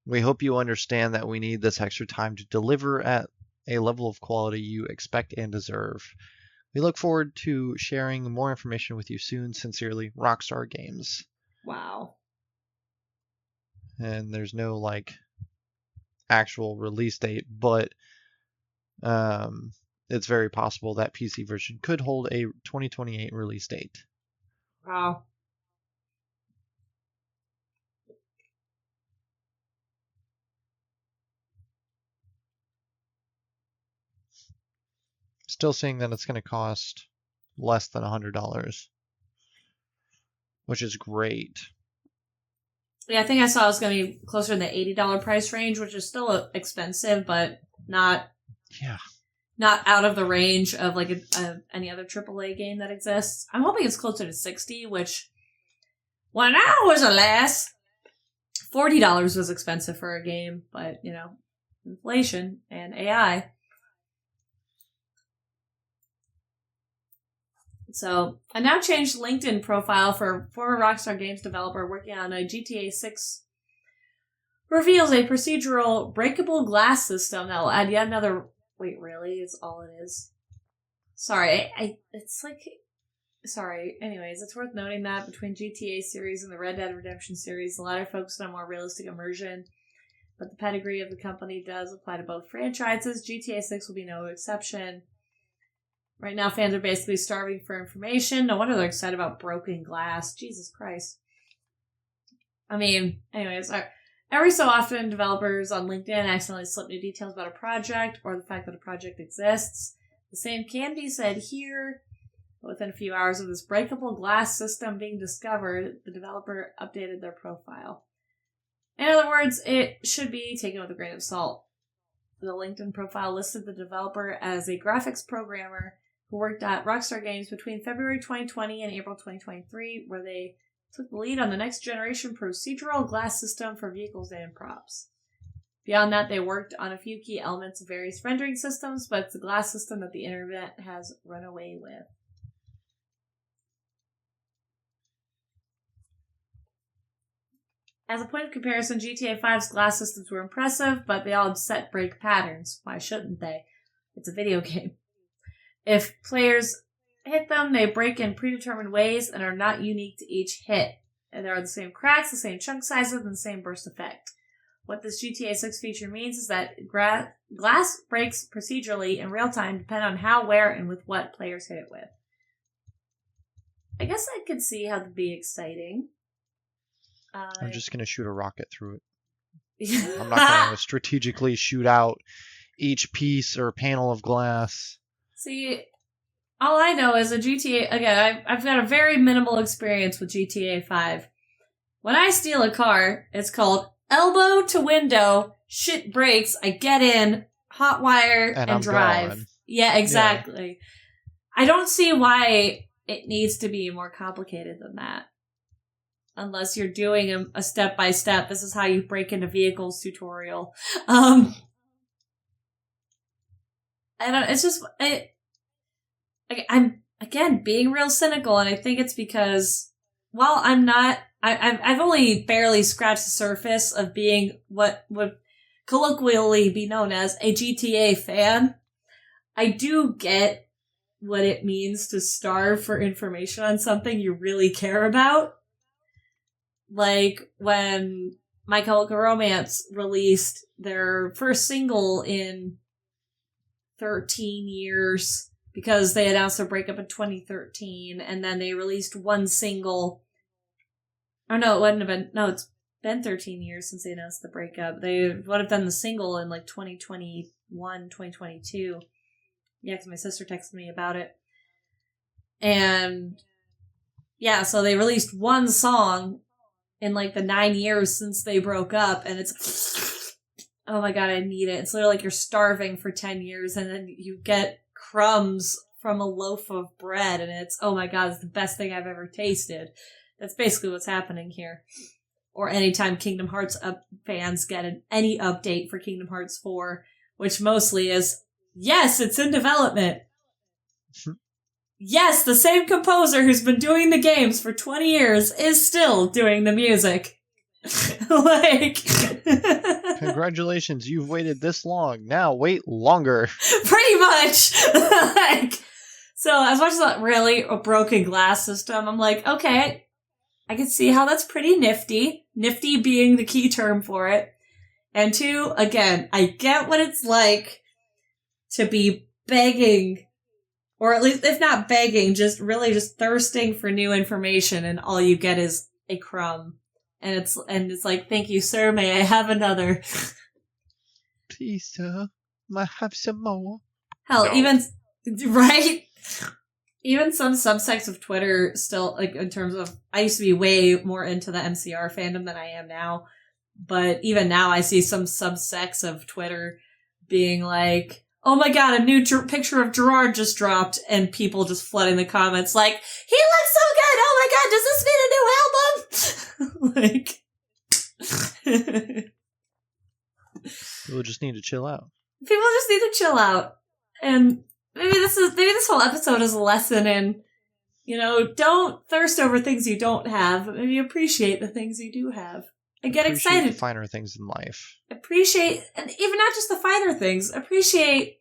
We hope you understand that we need this extra time to deliver at a level of quality you expect and deserve. We look forward to sharing more information with you soon. Sincerely, Rockstar Games. Wow. And there's no like actual release date, but it's very possible that PC version could hold a 2028 release date. Wow. Still seeing that it's going to cost less than $100, which is great. Yeah, I think I saw it was going to be closer in the $80 price range, which is still expensive, but not out of the range of like any other AAA game that exists. I'm hoping it's closer to $60, which when I was a lass, $40 was expensive for a game, but you know, inflation and AI. So, I now changed LinkedIn profile for former Rockstar Games developer working on a GTA 6 reveals a procedural breakable glass system that will add yet another... Wait, really? Is all it is? Sorry, it's like... Sorry. Anyways, it's worth noting that between GTA series and the Red Dead Redemption series, the latter focused on more realistic immersion, but the pedigree of the company does apply to both franchises. GTA 6 will be no exception. Right now, fans are basically starving for information. No wonder they're excited about broken glass. Jesus Christ. I mean, anyways, every so often, developers on LinkedIn accidentally slip new details about a project or the fact that a project exists. The same can be said here. Within a few hours of this breakable glass system being discovered, the developer updated their profile. In other words, it should be taken with a grain of salt. The LinkedIn profile listed the developer as a graphics programmer who worked at Rockstar Games between February 2020 and April 2023, where they took the lead on the next generation procedural glass system for vehicles and props. Beyond that, they worked on a few key elements of various rendering systems, but it's the glass system that the internet has run away with. As a point of comparison, GTA 5's glass systems were impressive, but they all had set break patterns. Why shouldn't they? It's a video game. If players hit them, they break in predetermined ways and are not unique to each hit. And there are the same cracks, the same chunk sizes, and the same burst effect. What this GTA 6 feature means is that glass breaks procedurally in real time depending on how, where, and with what players hit it with. I guess I could see how that'd be exciting. I'm just going to shoot a rocket through it. I'm not going to strategically shoot out each piece or panel of glass. See, all I know is a GTA... Again, I've got a very minimal experience with GTA 5. When I steal a car, it's called elbow to window, shit breaks, I get in, hotwire, and drive. Gone. Yeah, exactly. Yeah. I don't see why it needs to be more complicated than that. Unless you're doing a step-by-step, this is how you break into vehicles tutorial. I don't, it's just, I'm, again, being real cynical, and I think it's because, while I'm not, I've only barely scratched the surface of being what would colloquially be known as a GTA fan. I do get what it means to starve for information on something you really care about. Like when My Chemical Romance released their first single in 13 years because they announced their breakup in 2013, and then they released one single. Oh no, it wouldn't have been. No, it's been 13 years since they announced the breakup. They would have done the single in like 2021, 2022. Yeah, because my sister texted me about it. And yeah, so they released one song in like the 9 years since they broke up, and it's, oh my god, I need it. It's literally like you're starving for 10 years and then you get crumbs from a loaf of bread, and it's, oh my god, it's the best thing I've ever tasted. That's basically what's happening here. Or anytime Kingdom Hearts fans get any update for Kingdom Hearts 4, which mostly is, yes, it's in development. Yes, the same composer who's been doing the games for 20 years is still doing the music. Like... Congratulations, you've waited this long. Now wait longer. Pretty much! Like, so as much as that really a broken glass system, I'm like, okay, I can see how that's pretty nifty. Nifty being the key term for it. And two, again, I get what it's like to be begging, or at least, if not begging, just really just thirsting for new information, and all you get is a crumb. And it's like, thank you, sir, may I have another? Please, sir, may I have some more? Hell, no. Right? Even some subsects of Twitter still, like, in terms of, I used to be way more into the MCR fandom than I am now, but even now I see some subsects of Twitter being like, oh my god, a new picture of Gerard just dropped, and people just flooding the comments like, he looks so good, oh my god, does this mean a new album? Like... People just need to chill out. People just need to chill out. And maybe this whole episode is a lesson in, you know, don't thirst over things you don't have, but maybe appreciate the things you do have. And get excited. The finer things in life. Appreciate, and even not just the finer things, appreciate,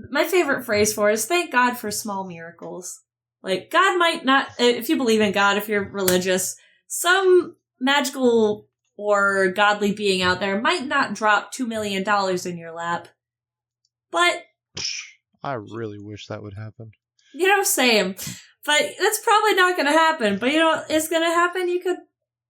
my favorite phrase for it is thank God for small miracles. Like, God might not, if you believe in God, if you're religious, some magical or godly being out there might not drop $2 million in your lap. But I really wish that would happen. Same. But that's probably not going to happen. But it's going to happen.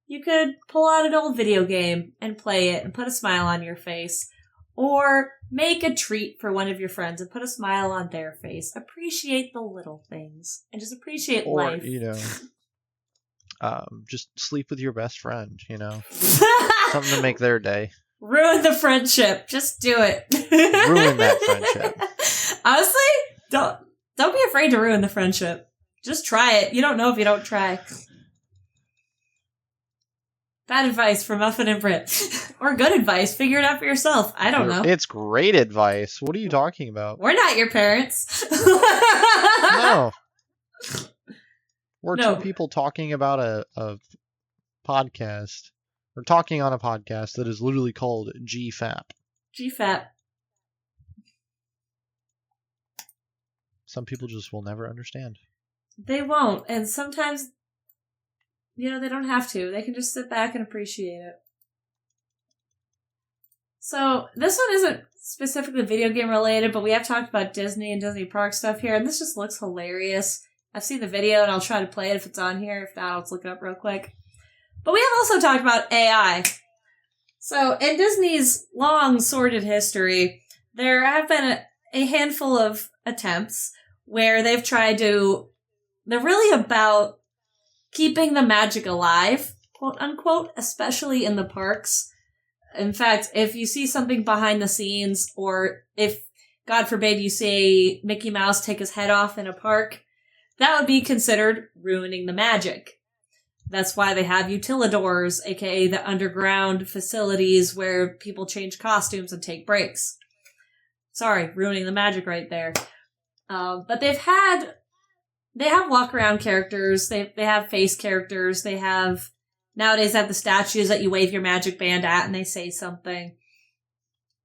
You could pull out an old video game and play it and put a smile on your face. Or make a treat for one of your friends and put a smile on their face. Appreciate the little things. And just appreciate life. Just sleep with your best friend, Something to make their day. Ruin the friendship. Just do it. Ruin that friendship. Honestly, don't be afraid to ruin the friendship. Just try it. You don't know if you don't try. Bad advice from Muffin and Brit. Or good advice. Figure it out for yourself. I don't know. It's great advice. What are you talking about? We're not your parents. No. We're two people talking about a podcast. We're talking on a podcast that is literally called GFAP. GFAP. Some people just will never understand. They won't. And sometimes, they don't have to. They can just sit back and appreciate it. So, this one isn't specifically video game related, but we have talked about Disney and Disney Park stuff here, and this just looks hilarious. I've seen the video, and I'll try to play it if it's on here. If not, I'll just look it up real quick. But we have also talked about AI. So, in Disney's long, sordid history, there have been a handful of attempts where they've tried to... They're really about keeping the magic alive, quote unquote, especially in the parks. In fact, if you see something behind the scenes, or if, God forbid, you see Mickey Mouse take his head off in a park, that would be considered ruining the magic. That's why they have utilidors, aka the underground facilities where people change costumes and take breaks. Sorry, ruining the magic right there. But they have walk-around characters, they have face characters, nowadays they have the statues that you wave your magic band at and they say something.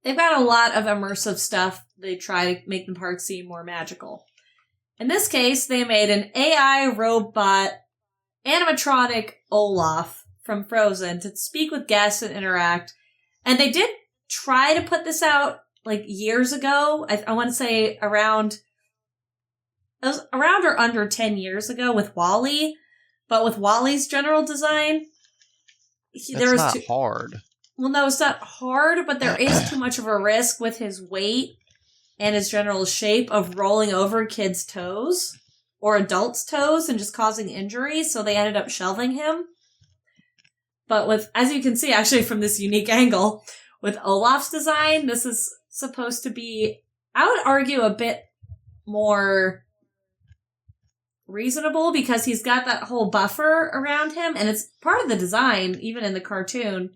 They've got a lot of immersive stuff. They try to make the park seem more magical. In this case, they made an AI robot animatronic Olaf from Frozen to speak with guests and interact. And they did try to put this out years ago. I want to say around or under 10 years ago with WALL-E. But with WALL-E's general design, That's not hard. Well, no, it's not hard, but there is too much of a risk with his weight and his general shape of rolling over kids' toes or adults' toes and just causing injury, so they ended up shelving him. But as you can see, actually from this unique angle, with Olaf's design, this is supposed to be, I would argue, a bit more reasonable because he's got that whole buffer around him, and it's part of the design, even in the cartoon.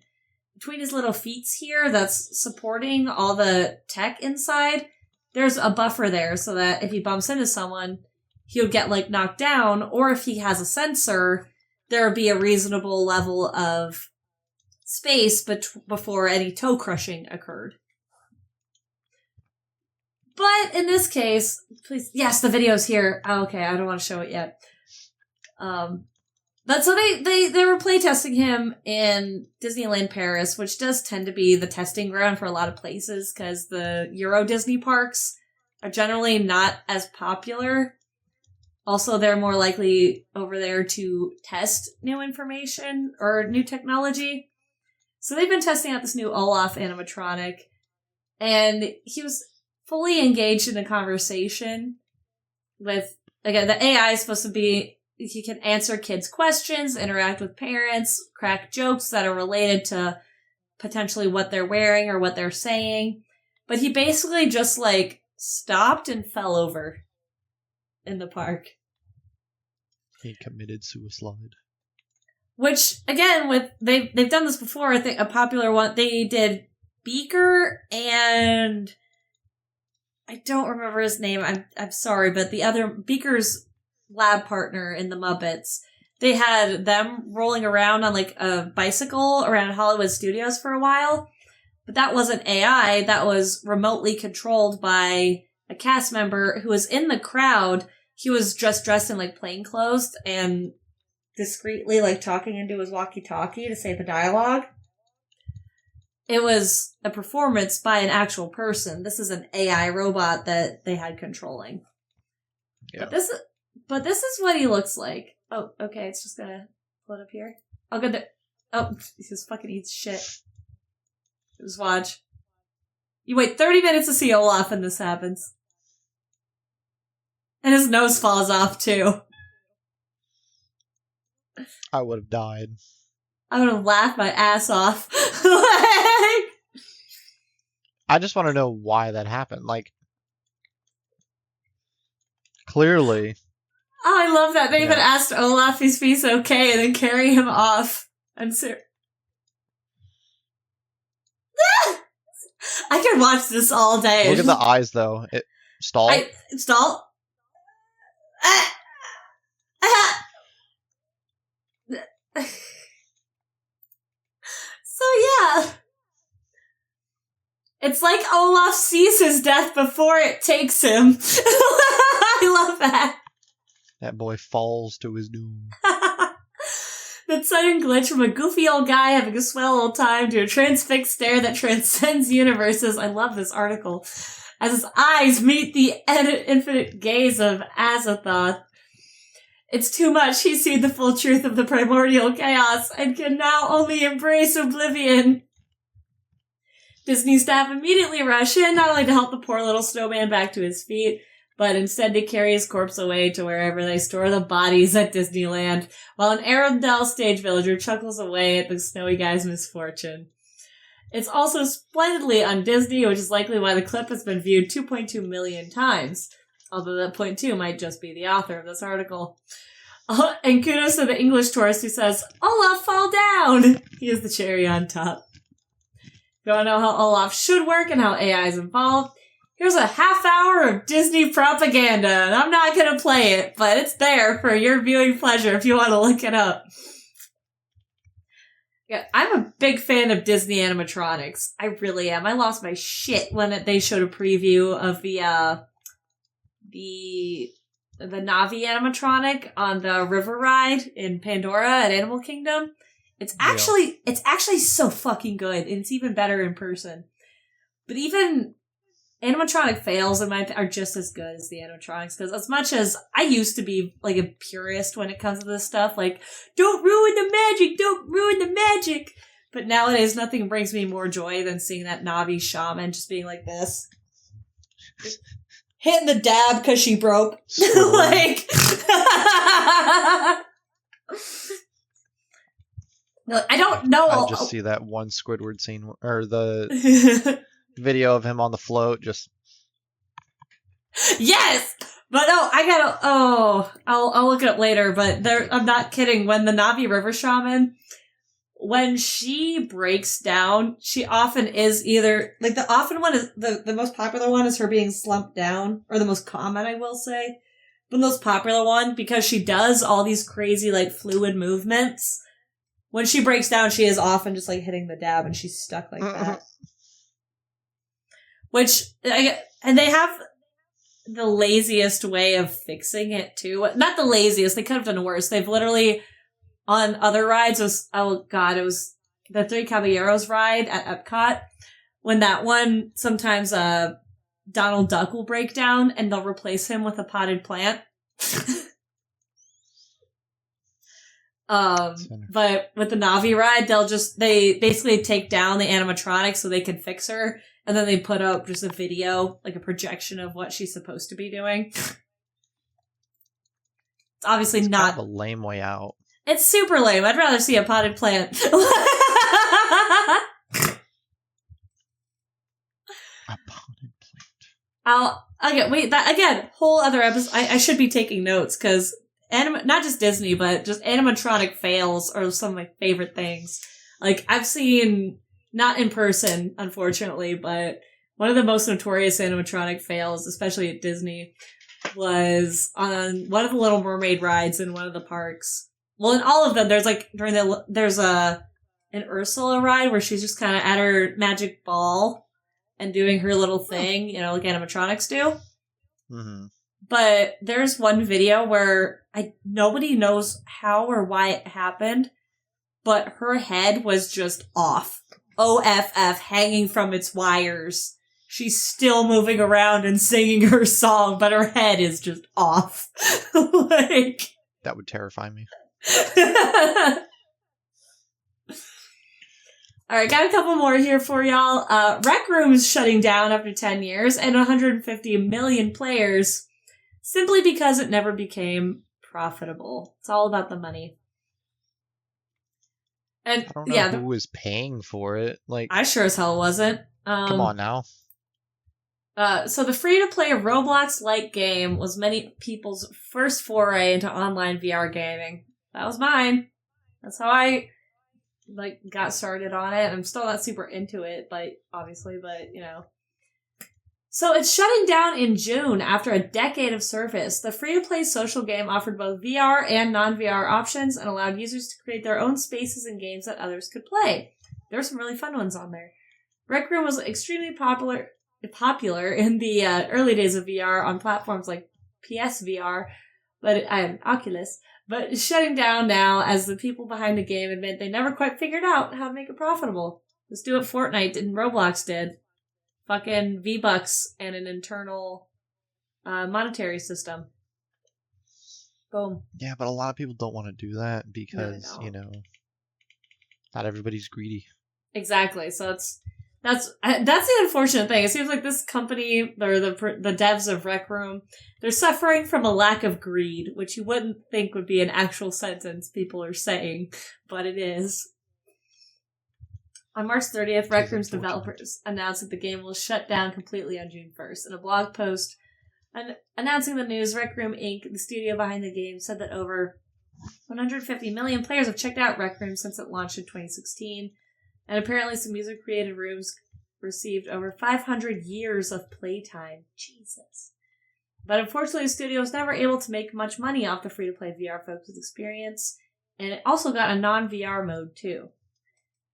Between his little feet here that's supporting all the tech inside, there's a buffer there so that if he bumps into someone, he'll get knocked down, or if he has a sensor, there would be a reasonable level of space before any toe crushing occurred. But in this case, please, yes, the video's here. Oh, okay, I don't want to show it yet. But so they were playtesting him in Disneyland Paris, which does tend to be the testing ground for a lot of places because the Euro Disney parks are generally not as popular. Also, they're more likely over there to test new information or new technology. So they've been testing out this new Olaf animatronic, and he was fully engaged in a conversation with, again, the AI is supposed to be, he can answer kids' questions, interact with parents, crack jokes that are related to potentially what they're wearing or what they're saying. But he basically just stopped and fell over in the park. He committed suicide. Which, again, they've done this before. I think a popular one, they did Beaker and I don't remember his name. I'm sorry, but the other Beaker's lab partner in the Muppets, they had them rolling around on a bicycle around Hollywood Studios for a while. But that wasn't AI. That was remotely controlled by a cast member who was in the crowd. He was just dressed in plain clothes and discreetly talking into his walkie-talkie to say the dialogue. it was a performance by an actual person. This is an AI robot that they had controlling. Yeah. But this is what he looks like. Oh, okay, it's just gonna pull it up here. I'll go there. Oh, he just fucking eats shit. Just watch. You wait 30 minutes to see Olaf and this happens. And his nose falls off, too. I would have died. I would have laughed my ass off. I just want to know why that happened. Like, clearly. Oh, I love that. They even asked Olaf if he's okay and then carry him off. And I could watch this all day. Look at the eyes, though. Stall? Stall? So, yeah. It's like Olaf sees his death before it takes him. I love that. That boy falls to his doom. That sudden glitch from a goofy old guy having a swell old time to a transfixed stare that transcends universes. I love this article. As his eyes meet the infinite gaze of Azathoth. It's too much. He's seen the full truth of the primordial chaos and can now only embrace oblivion. Disney staff immediately rush in, not only to help the poor little snowman back to his feet, but instead to carry his corpse away to wherever they store the bodies at Disneyland, while an Arendelle stage villager chuckles away at the snowy guy's misfortune. It's also splendidly on Disney, which is likely why the clip has been viewed 2.2 million times, although that 0.2 might just be the author of this article. And kudos to the English tourist who says, "Olaf, fall down!" He is the cherry on top. If you want to know how Olaf should work and how AI is involved, here's a half hour of Disney propaganda, and I'm not going to play it, but it's there for your viewing pleasure if you want to look it up. Yeah, I'm a big fan of Disney animatronics. I really am. I lost my shit when they showed a preview of the Navi animatronic on the river ride in Pandora at Animal Kingdom. It's actually so fucking good, and it's even better in person. But even animatronic fails are just as good as the animatronics, because as much as I used to be like a purist when it comes to this stuff, like, don't ruin the magic, but nowadays nothing brings me more joy than seeing that Navi shaman just being like this. Hitting the dab because she broke. Like... I don't know. I just see that one Squidward scene, or the video of him on the float, just... Yes! But no, I'll look it up later, but I'm not kidding. When the Navi River Shaman, when she breaks down, she often is either, like, the often one is, the most popular one is her being slumped down, or the most common, I will say. But the most popular one, because she does all these crazy, like, fluid movements, when she breaks down, she is often just, like, hitting the dab, and she's stuck like that. Which, and they have the laziest way of fixing it, too. Not the laziest, they could have done worse. They've literally, on other rides, it was the Three Caballeros ride at Epcot, when that one, sometimes Donald Duck will break down, and they'll replace him with a potted plant. But with the Navi ride, they basically take down the animatronic so they can fix her, and then they put up just a video, like a projection of what she's supposed to be doing. It's obviously not kind of a lame way out. It's super lame. I'd rather see a potted plant. A potted plant. Whole other episode. I should be taking notes, because not just Disney, but just animatronic fails are some of my favorite things. Like, I've seen, not in person, unfortunately, but one of the most notorious animatronic fails, especially at Disney, was on one of the Little Mermaid rides in one of the parks. Well, in all of them, there's an Ursula ride where she's just kind of at her magic ball and doing her little thing, like animatronics do. Mm-hmm. But there's one video where nobody knows how or why it happened, but her head was just off. OFF hanging from its wires. She's still moving around and singing her song, but her head is just off. Like... That would terrify me. Alright, got a couple more here for y'all. Rec Room is shutting down after 10 years and 150 million players simply because it never became profitable. It's all about the money. And I don't know who was paying for it. Like, I sure as hell wasn't. Come on now. So the free-to-play Roblox-like game was many people's first foray into online VR gaming. That was mine. That's how I got started on it. I'm still not super into it, obviously, you know. So it's shutting down in June after a decade of service. The free-to-play social game offered both VR and non-VR options and allowed users to create their own spaces and games that others could play. There were some really fun ones on there. Rec Room was extremely popular in the early days of VR on platforms like PSVR, Oculus, but it's shutting down now as the people behind the game admit they never quite figured out how to make it profitable. Let's do what Fortnite and Roblox did. Fucking V-Bucks and an internal monetary system. Boom. Yeah, but a lot of people don't want to do that because, you know, not everybody's greedy. Exactly. So that's the unfortunate thing. It seems like this company, or the devs of Rec Room, they're suffering from a lack of greed, which you wouldn't think would be an actual sentence people are saying, but it is. On March 30th, Rec Room's developers announced that the game will shut down completely on June 1st. In a blog post announcing the news, Rec Room Inc., the studio behind the game, said that over 150 million players have checked out Rec Room since it launched in 2016, and apparently some user-created rooms received over 500 years of playtime. Jesus. But unfortunately, the studio was never able to make much money off the free-to-play VR-focused experience, and it also got a non-VR mode, too.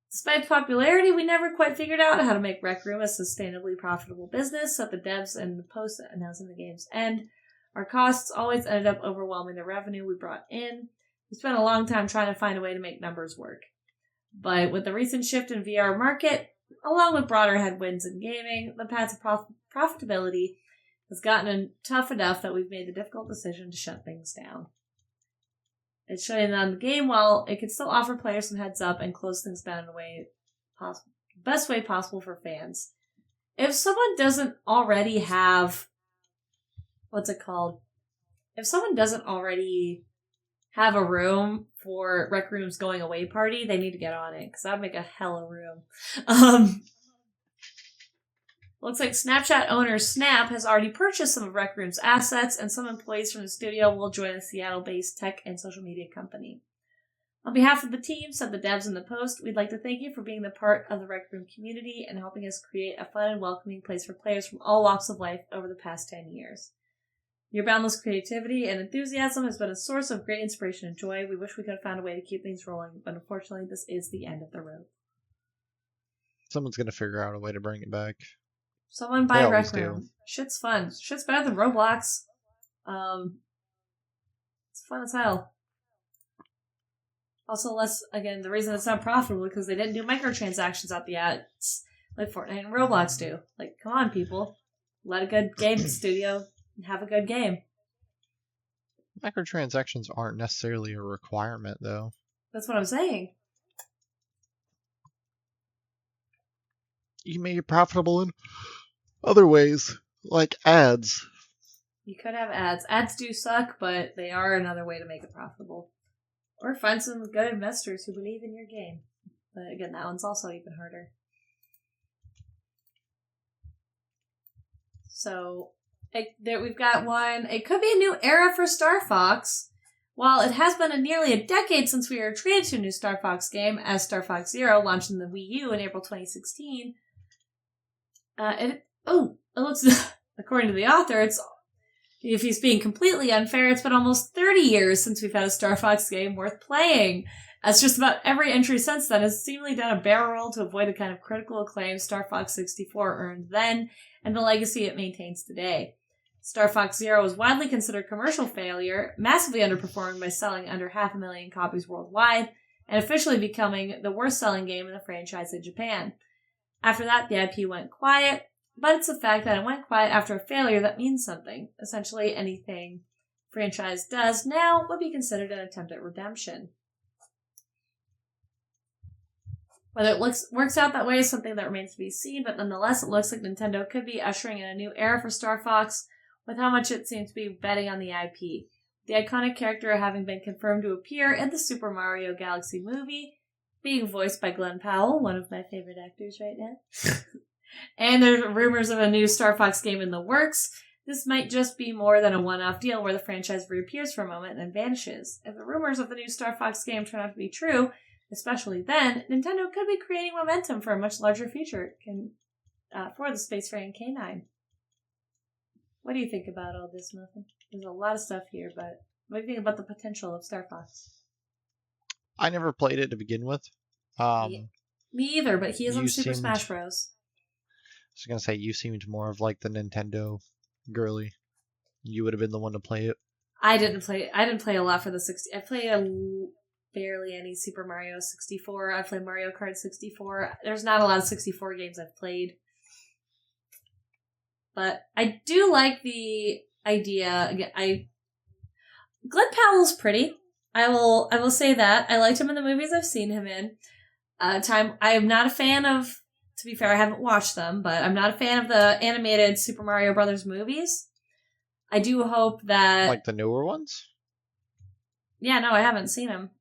Despite its popularity, we never quite figured out how to make Rec Room a sustainably profitable business, so the devs and the posts announcing the game's end. Our costs always ended up overwhelming the revenue we brought in. We spent a long time trying to find a way to make numbers work. But with the recent shift in VR market, along with broader headwinds in gaming, the path to profitability has gotten tough enough that we've made the difficult decision to shut things down. It's shutting down the game while it can still offer players some heads up and close things down in a way best way possible for fans. If someone doesn't already have if someone doesn't already have a room for Rec Room's going away party, they need to get on it, because that would make a hella room. Looks like Snapchat owner Snap has already purchased some of Rec Room's assets, and some employees from the studio will join a Seattle-based tech and social media company. On behalf of the team, said the devs in the post, we'd like to thank you for being the part of the Rec Room community and helping us create a fun and welcoming place for players from all walks of life over the past 10 years. Your boundless creativity and enthusiasm has been a source of great inspiration and joy. We wish we could have found a way to keep things rolling, but unfortunately this is the end of the road. Someone's gonna figure out a way to bring it back. Someone buy Rec Room. Shit's fun. Shit's better than Roblox. It's fun as hell. Also, the reason it's not profitable is because they didn't do microtransactions at the ads like Fortnite and Roblox do. Like, come on, people. Let a good game studio have a good game. Microtransactions aren't necessarily a requirement, though. That's what I'm saying. You can make it profitable in other ways, like ads. You could have ads. Ads do suck, but they are another way to make it profitable. Or find some good investors who believe in your game. But again, that one's also even harder. So, we've got one. It could be a new era for Star Fox. While it has been nearly a decade since we were treated to a new Star Fox game, as Star Fox Zero launched in the Wii U in April 2016, it looks, according to the author, if he's being completely unfair, it's been almost 30 years since we've had a Star Fox game worth playing. As just about every entry since then has seemingly done a barrel roll to avoid the kind of critical acclaim Star Fox 64 earned then, and the legacy it maintains today. Star Fox Zero was widely considered a commercial failure, massively underperforming by selling under 500,000 copies worldwide, and officially becoming the worst-selling game in the franchise in Japan. After that, the IP went quiet, but it's the fact that it went quiet after a failure that means something. Essentially, anything franchise does now would be considered an attempt at redemption. Whether it works out that way is something that remains to be seen, but nonetheless, it looks like Nintendo could be ushering in a new era for Star Fox with how much it seems to be betting on the IP. The iconic character having been confirmed to appear in the Super Mario Galaxy movie, being voiced by Glenn Powell, one of my favorite actors right now. And there's rumors of a new Star Fox game in the works. This might just be more than a one-off deal where the franchise reappears for a moment and then vanishes. If the rumors of the new Star Fox game turn out to be true, especially then, Nintendo could be creating momentum for a much larger future for the Spacefaring K9. What do you think about all this, Muffin? There's a lot of stuff here, but what do you think about the potential of Star Fox? I never played it to begin with. Me either, but he is on Super Smash Bros. I was going to say, you seemed more of like the Nintendo girly. You would have been the one to play it. I didn't play a lot for the 60. I played barely any Super Mario 64. I played Mario Kart 64. There's not a lot of 64 games I've played. But I do like the idea. Again, Glenn Powell's pretty. I will say that. I liked him in the movies I've seen him in. I am not a fan of, to be fair, I haven't watched them, but I'm not a fan of the animated Super Mario Brothers movies. I do hope that... Like the newer ones? Yeah, no, I haven't seen them.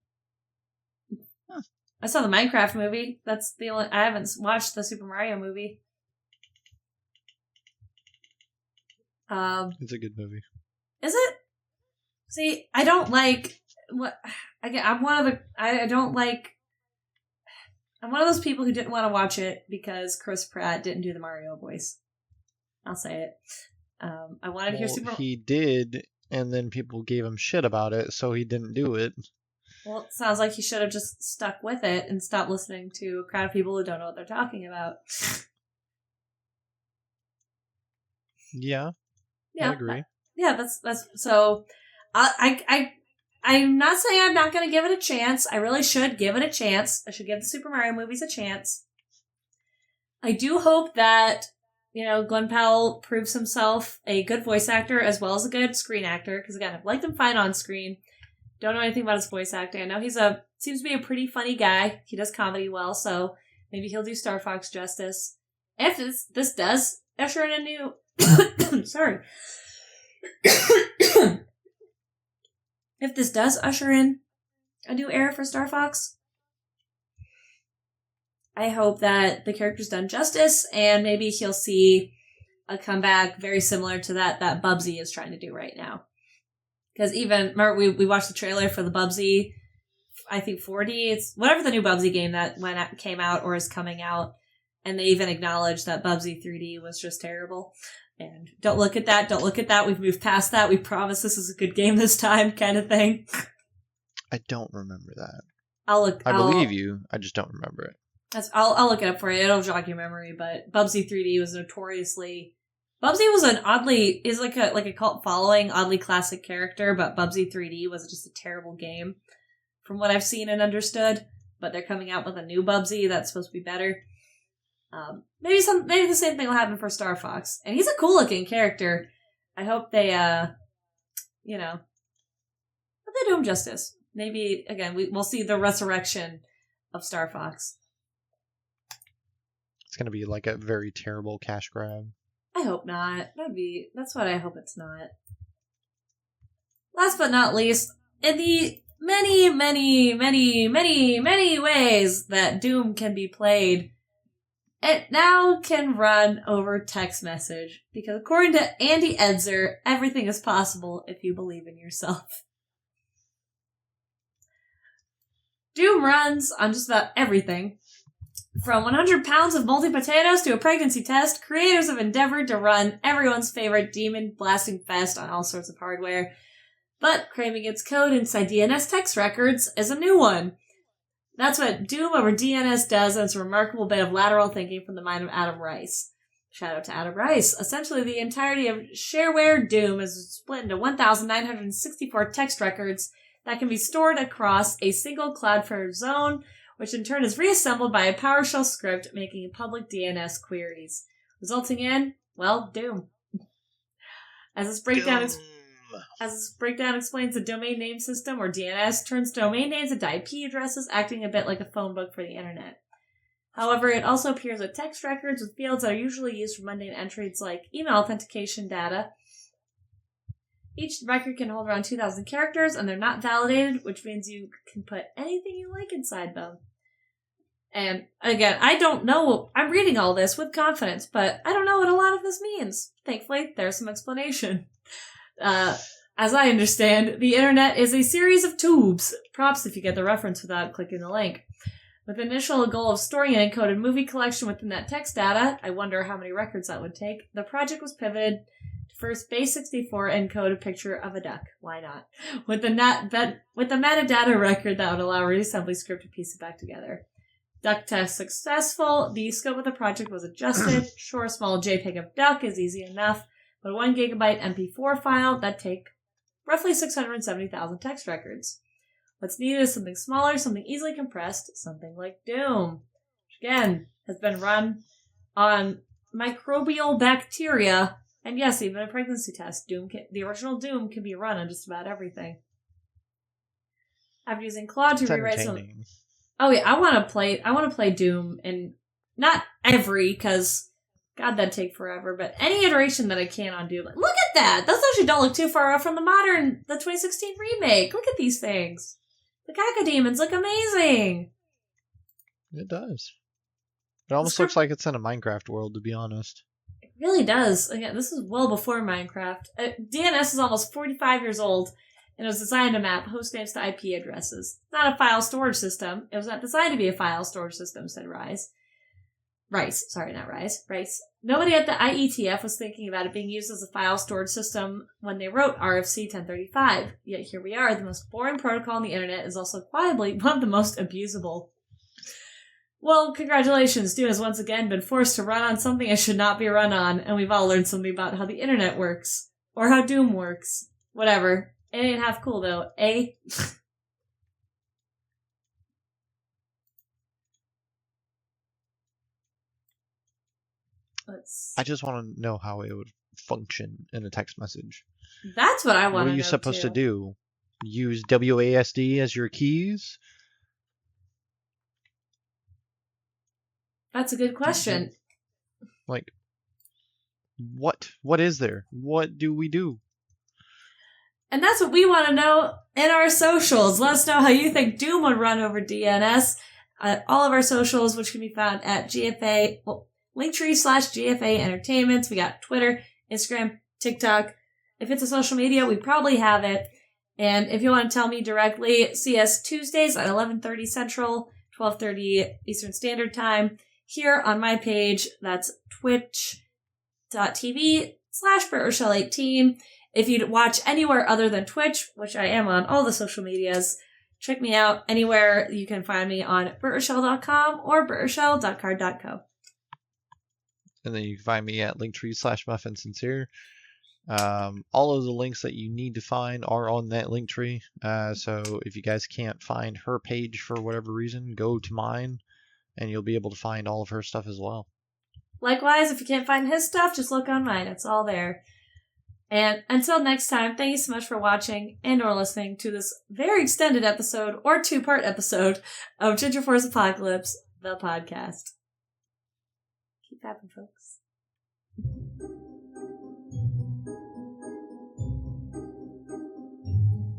Huh. I saw the Minecraft movie. That's the only... I haven't watched the Super Mario movie. It's a good movie. Is it? See, I don't like... I'm one of those people who didn't want to watch it because Chris Pratt didn't do the Mario voice. I'll say it. I wanted to hear Super... He did, and then people gave him shit about it, so he didn't do it. Well, it sounds like he should have just stuck with it and stopped listening to a crowd of people who don't know what they're talking about. Yeah, I agree. That's so. I'm not saying I'm not going to give it a chance. I really should give it a chance. I should give the Super Mario movies a chance. I do hope that, Glenn Powell proves himself a good voice actor as well as a good screen actor. Because again, I've liked him fine on screen. Don't know anything about his voice acting. I know seems to be a pretty funny guy. He does comedy well, so maybe he'll do Star Fox justice. If this does usher in a new... Sorry. If this does usher in a new era for Star Fox, I hope that the character's done justice, and maybe he'll see a comeback very similar to that Bubsy is trying to do right now. Because remember, we watched the trailer for the Bubsy, I think 4D, it's whatever the new Bubsy game that came out or is coming out, and they even acknowledged that Bubsy 3D was just terrible. And don't look at that, we've moved past that, we promise this is a good game this time, kind of thing. I don't remember that. I believe you, I just don't remember it. I'll look it up for you, it'll jog your memory, but Bubsy 3D was Bubsy was is like a cult following, oddly classic character, but Bubsy 3D was just a terrible game, from what I've seen and understood, but they're coming out with a new Bubsy that's supposed to be better. Maybe the same thing will happen for Star Fox. And he's a cool looking character. I hope they, hope they do him justice. Maybe, again, we'll see the resurrection of Star Fox. It's gonna be like a very terrible cash grab. I hope not. That's what I hope it's not. Last but not least, in the many, many, many, many, many ways that Doom can be played, it now can run over text message, because according to Andy Edzer, everything is possible if you believe in yourself. Doom runs on just about everything. From 100 pounds of moldy potatoes to a pregnancy test, creators have endeavored to run everyone's favorite demon blasting fest on all sorts of hardware, but cramming its code inside DNS text records is a new one. That's what Doom over DNS does, and it's a remarkable bit of lateral thinking from the mind of Adam Rice. Shout out to Adam Rice. Essentially, the entirety of shareware Doom is split into 1,964 text records that can be stored across a single Cloudflare zone, which in turn is reassembled by a PowerShell script making public DNS queries, resulting in, well, Doom. As this breakdown explains, the domain name system, or DNS, turns domain names into IP addresses, acting a bit like a phone book for the internet. However, it also appears with text records with fields that are usually used for mundane entries like email authentication data. Each record can hold around 2,000 characters, and they're not validated, which means you can put anything you like inside them. And again, I don't know. I'm reading all this with confidence, but I don't know what a lot of this means. Thankfully, there's some explanation. As I understand, the internet is a series of tubes. Props if you get the reference without clicking the link. With the initial goal of storing an encoded movie collection within that text data, I wonder how many records that would take, the project was pivoted to first base64 encode a picture of a duck. Why not? With the metadata record that would allow a reassembly script to piece it back together. Duck test successful. The scope of the project was adjusted. Sure, a small JPEG of duck is easy enough, but a 1 gigabyte MP4 file, that'd take roughly 670,000 text records. What's needed is something smaller, something easily compressed, something like Doom, which again has been run on microbial bacteria, and yes, even a pregnancy test. The original Doom can be run on just about everything. After using Claude to rewrite some. Oh yeah, I want to play Doom, and not every, because God, that'd take forever, but any iteration that I can on Doom. Look at that! Those actually don't look too far off from the 2016 remake. Look at these things. The cacodemons look amazing! It does. It almost looks like it's in a Minecraft world, to be honest. It really does. Again, this is well before Minecraft. DNS is almost 45 years old, and it was designed to map host names to IP addresses. It's not a file storage system. It was not designed to be a file storage system, said Rice. Sorry, not Rice. Rice. Nobody at the IETF was thinking about it being used as a file storage system when they wrote RFC 1035. Yet here we are. The most boring protocol on the internet is also quietly one of the most abusable. Well, congratulations. Doom has once again been forced to run on something it should not be run on, and we've all learned something about how the internet works. Or how Doom works. Whatever. It ain't half cool, though, eh? I just want to know how it would function in a text message. That's what I want to know. What are you supposed to do? Use WASD as your keys? That's a good question. Like, what? What is there? What do we do? And that's what we want to know in our socials. Let us know how you think Doom would run over DNS. All of our socials, which can be found at GFA, Linktree/GFA Entertainments. We got Twitter, Instagram, TikTok. If it's a social media, we probably have it. And if you want to tell me directly, see us Tuesdays at 11:30 Central, 12:30 Eastern Standard Time. Here on my page, that's twitch.tv/BritRochelle18. If you'd watch anywhere other than Twitch, which I am on all the social medias, check me out anywhere. You can find me on BritRochelle.com or BritRochelle.card.co. And then you can find me at linktree/MuffinSincere. All of the links that you need to find are on that Linktree. So if you guys can't find her page for whatever reason, go to mine, and you'll be able to find all of her stuff as well. Likewise, if you can't find his stuff, just look on mine. It's all there. And until next time, thank you so much for watching and or listening to this very extended episode, or two-part episode, of Ginger Force Apocalypse, the podcast. Keep happy, folks.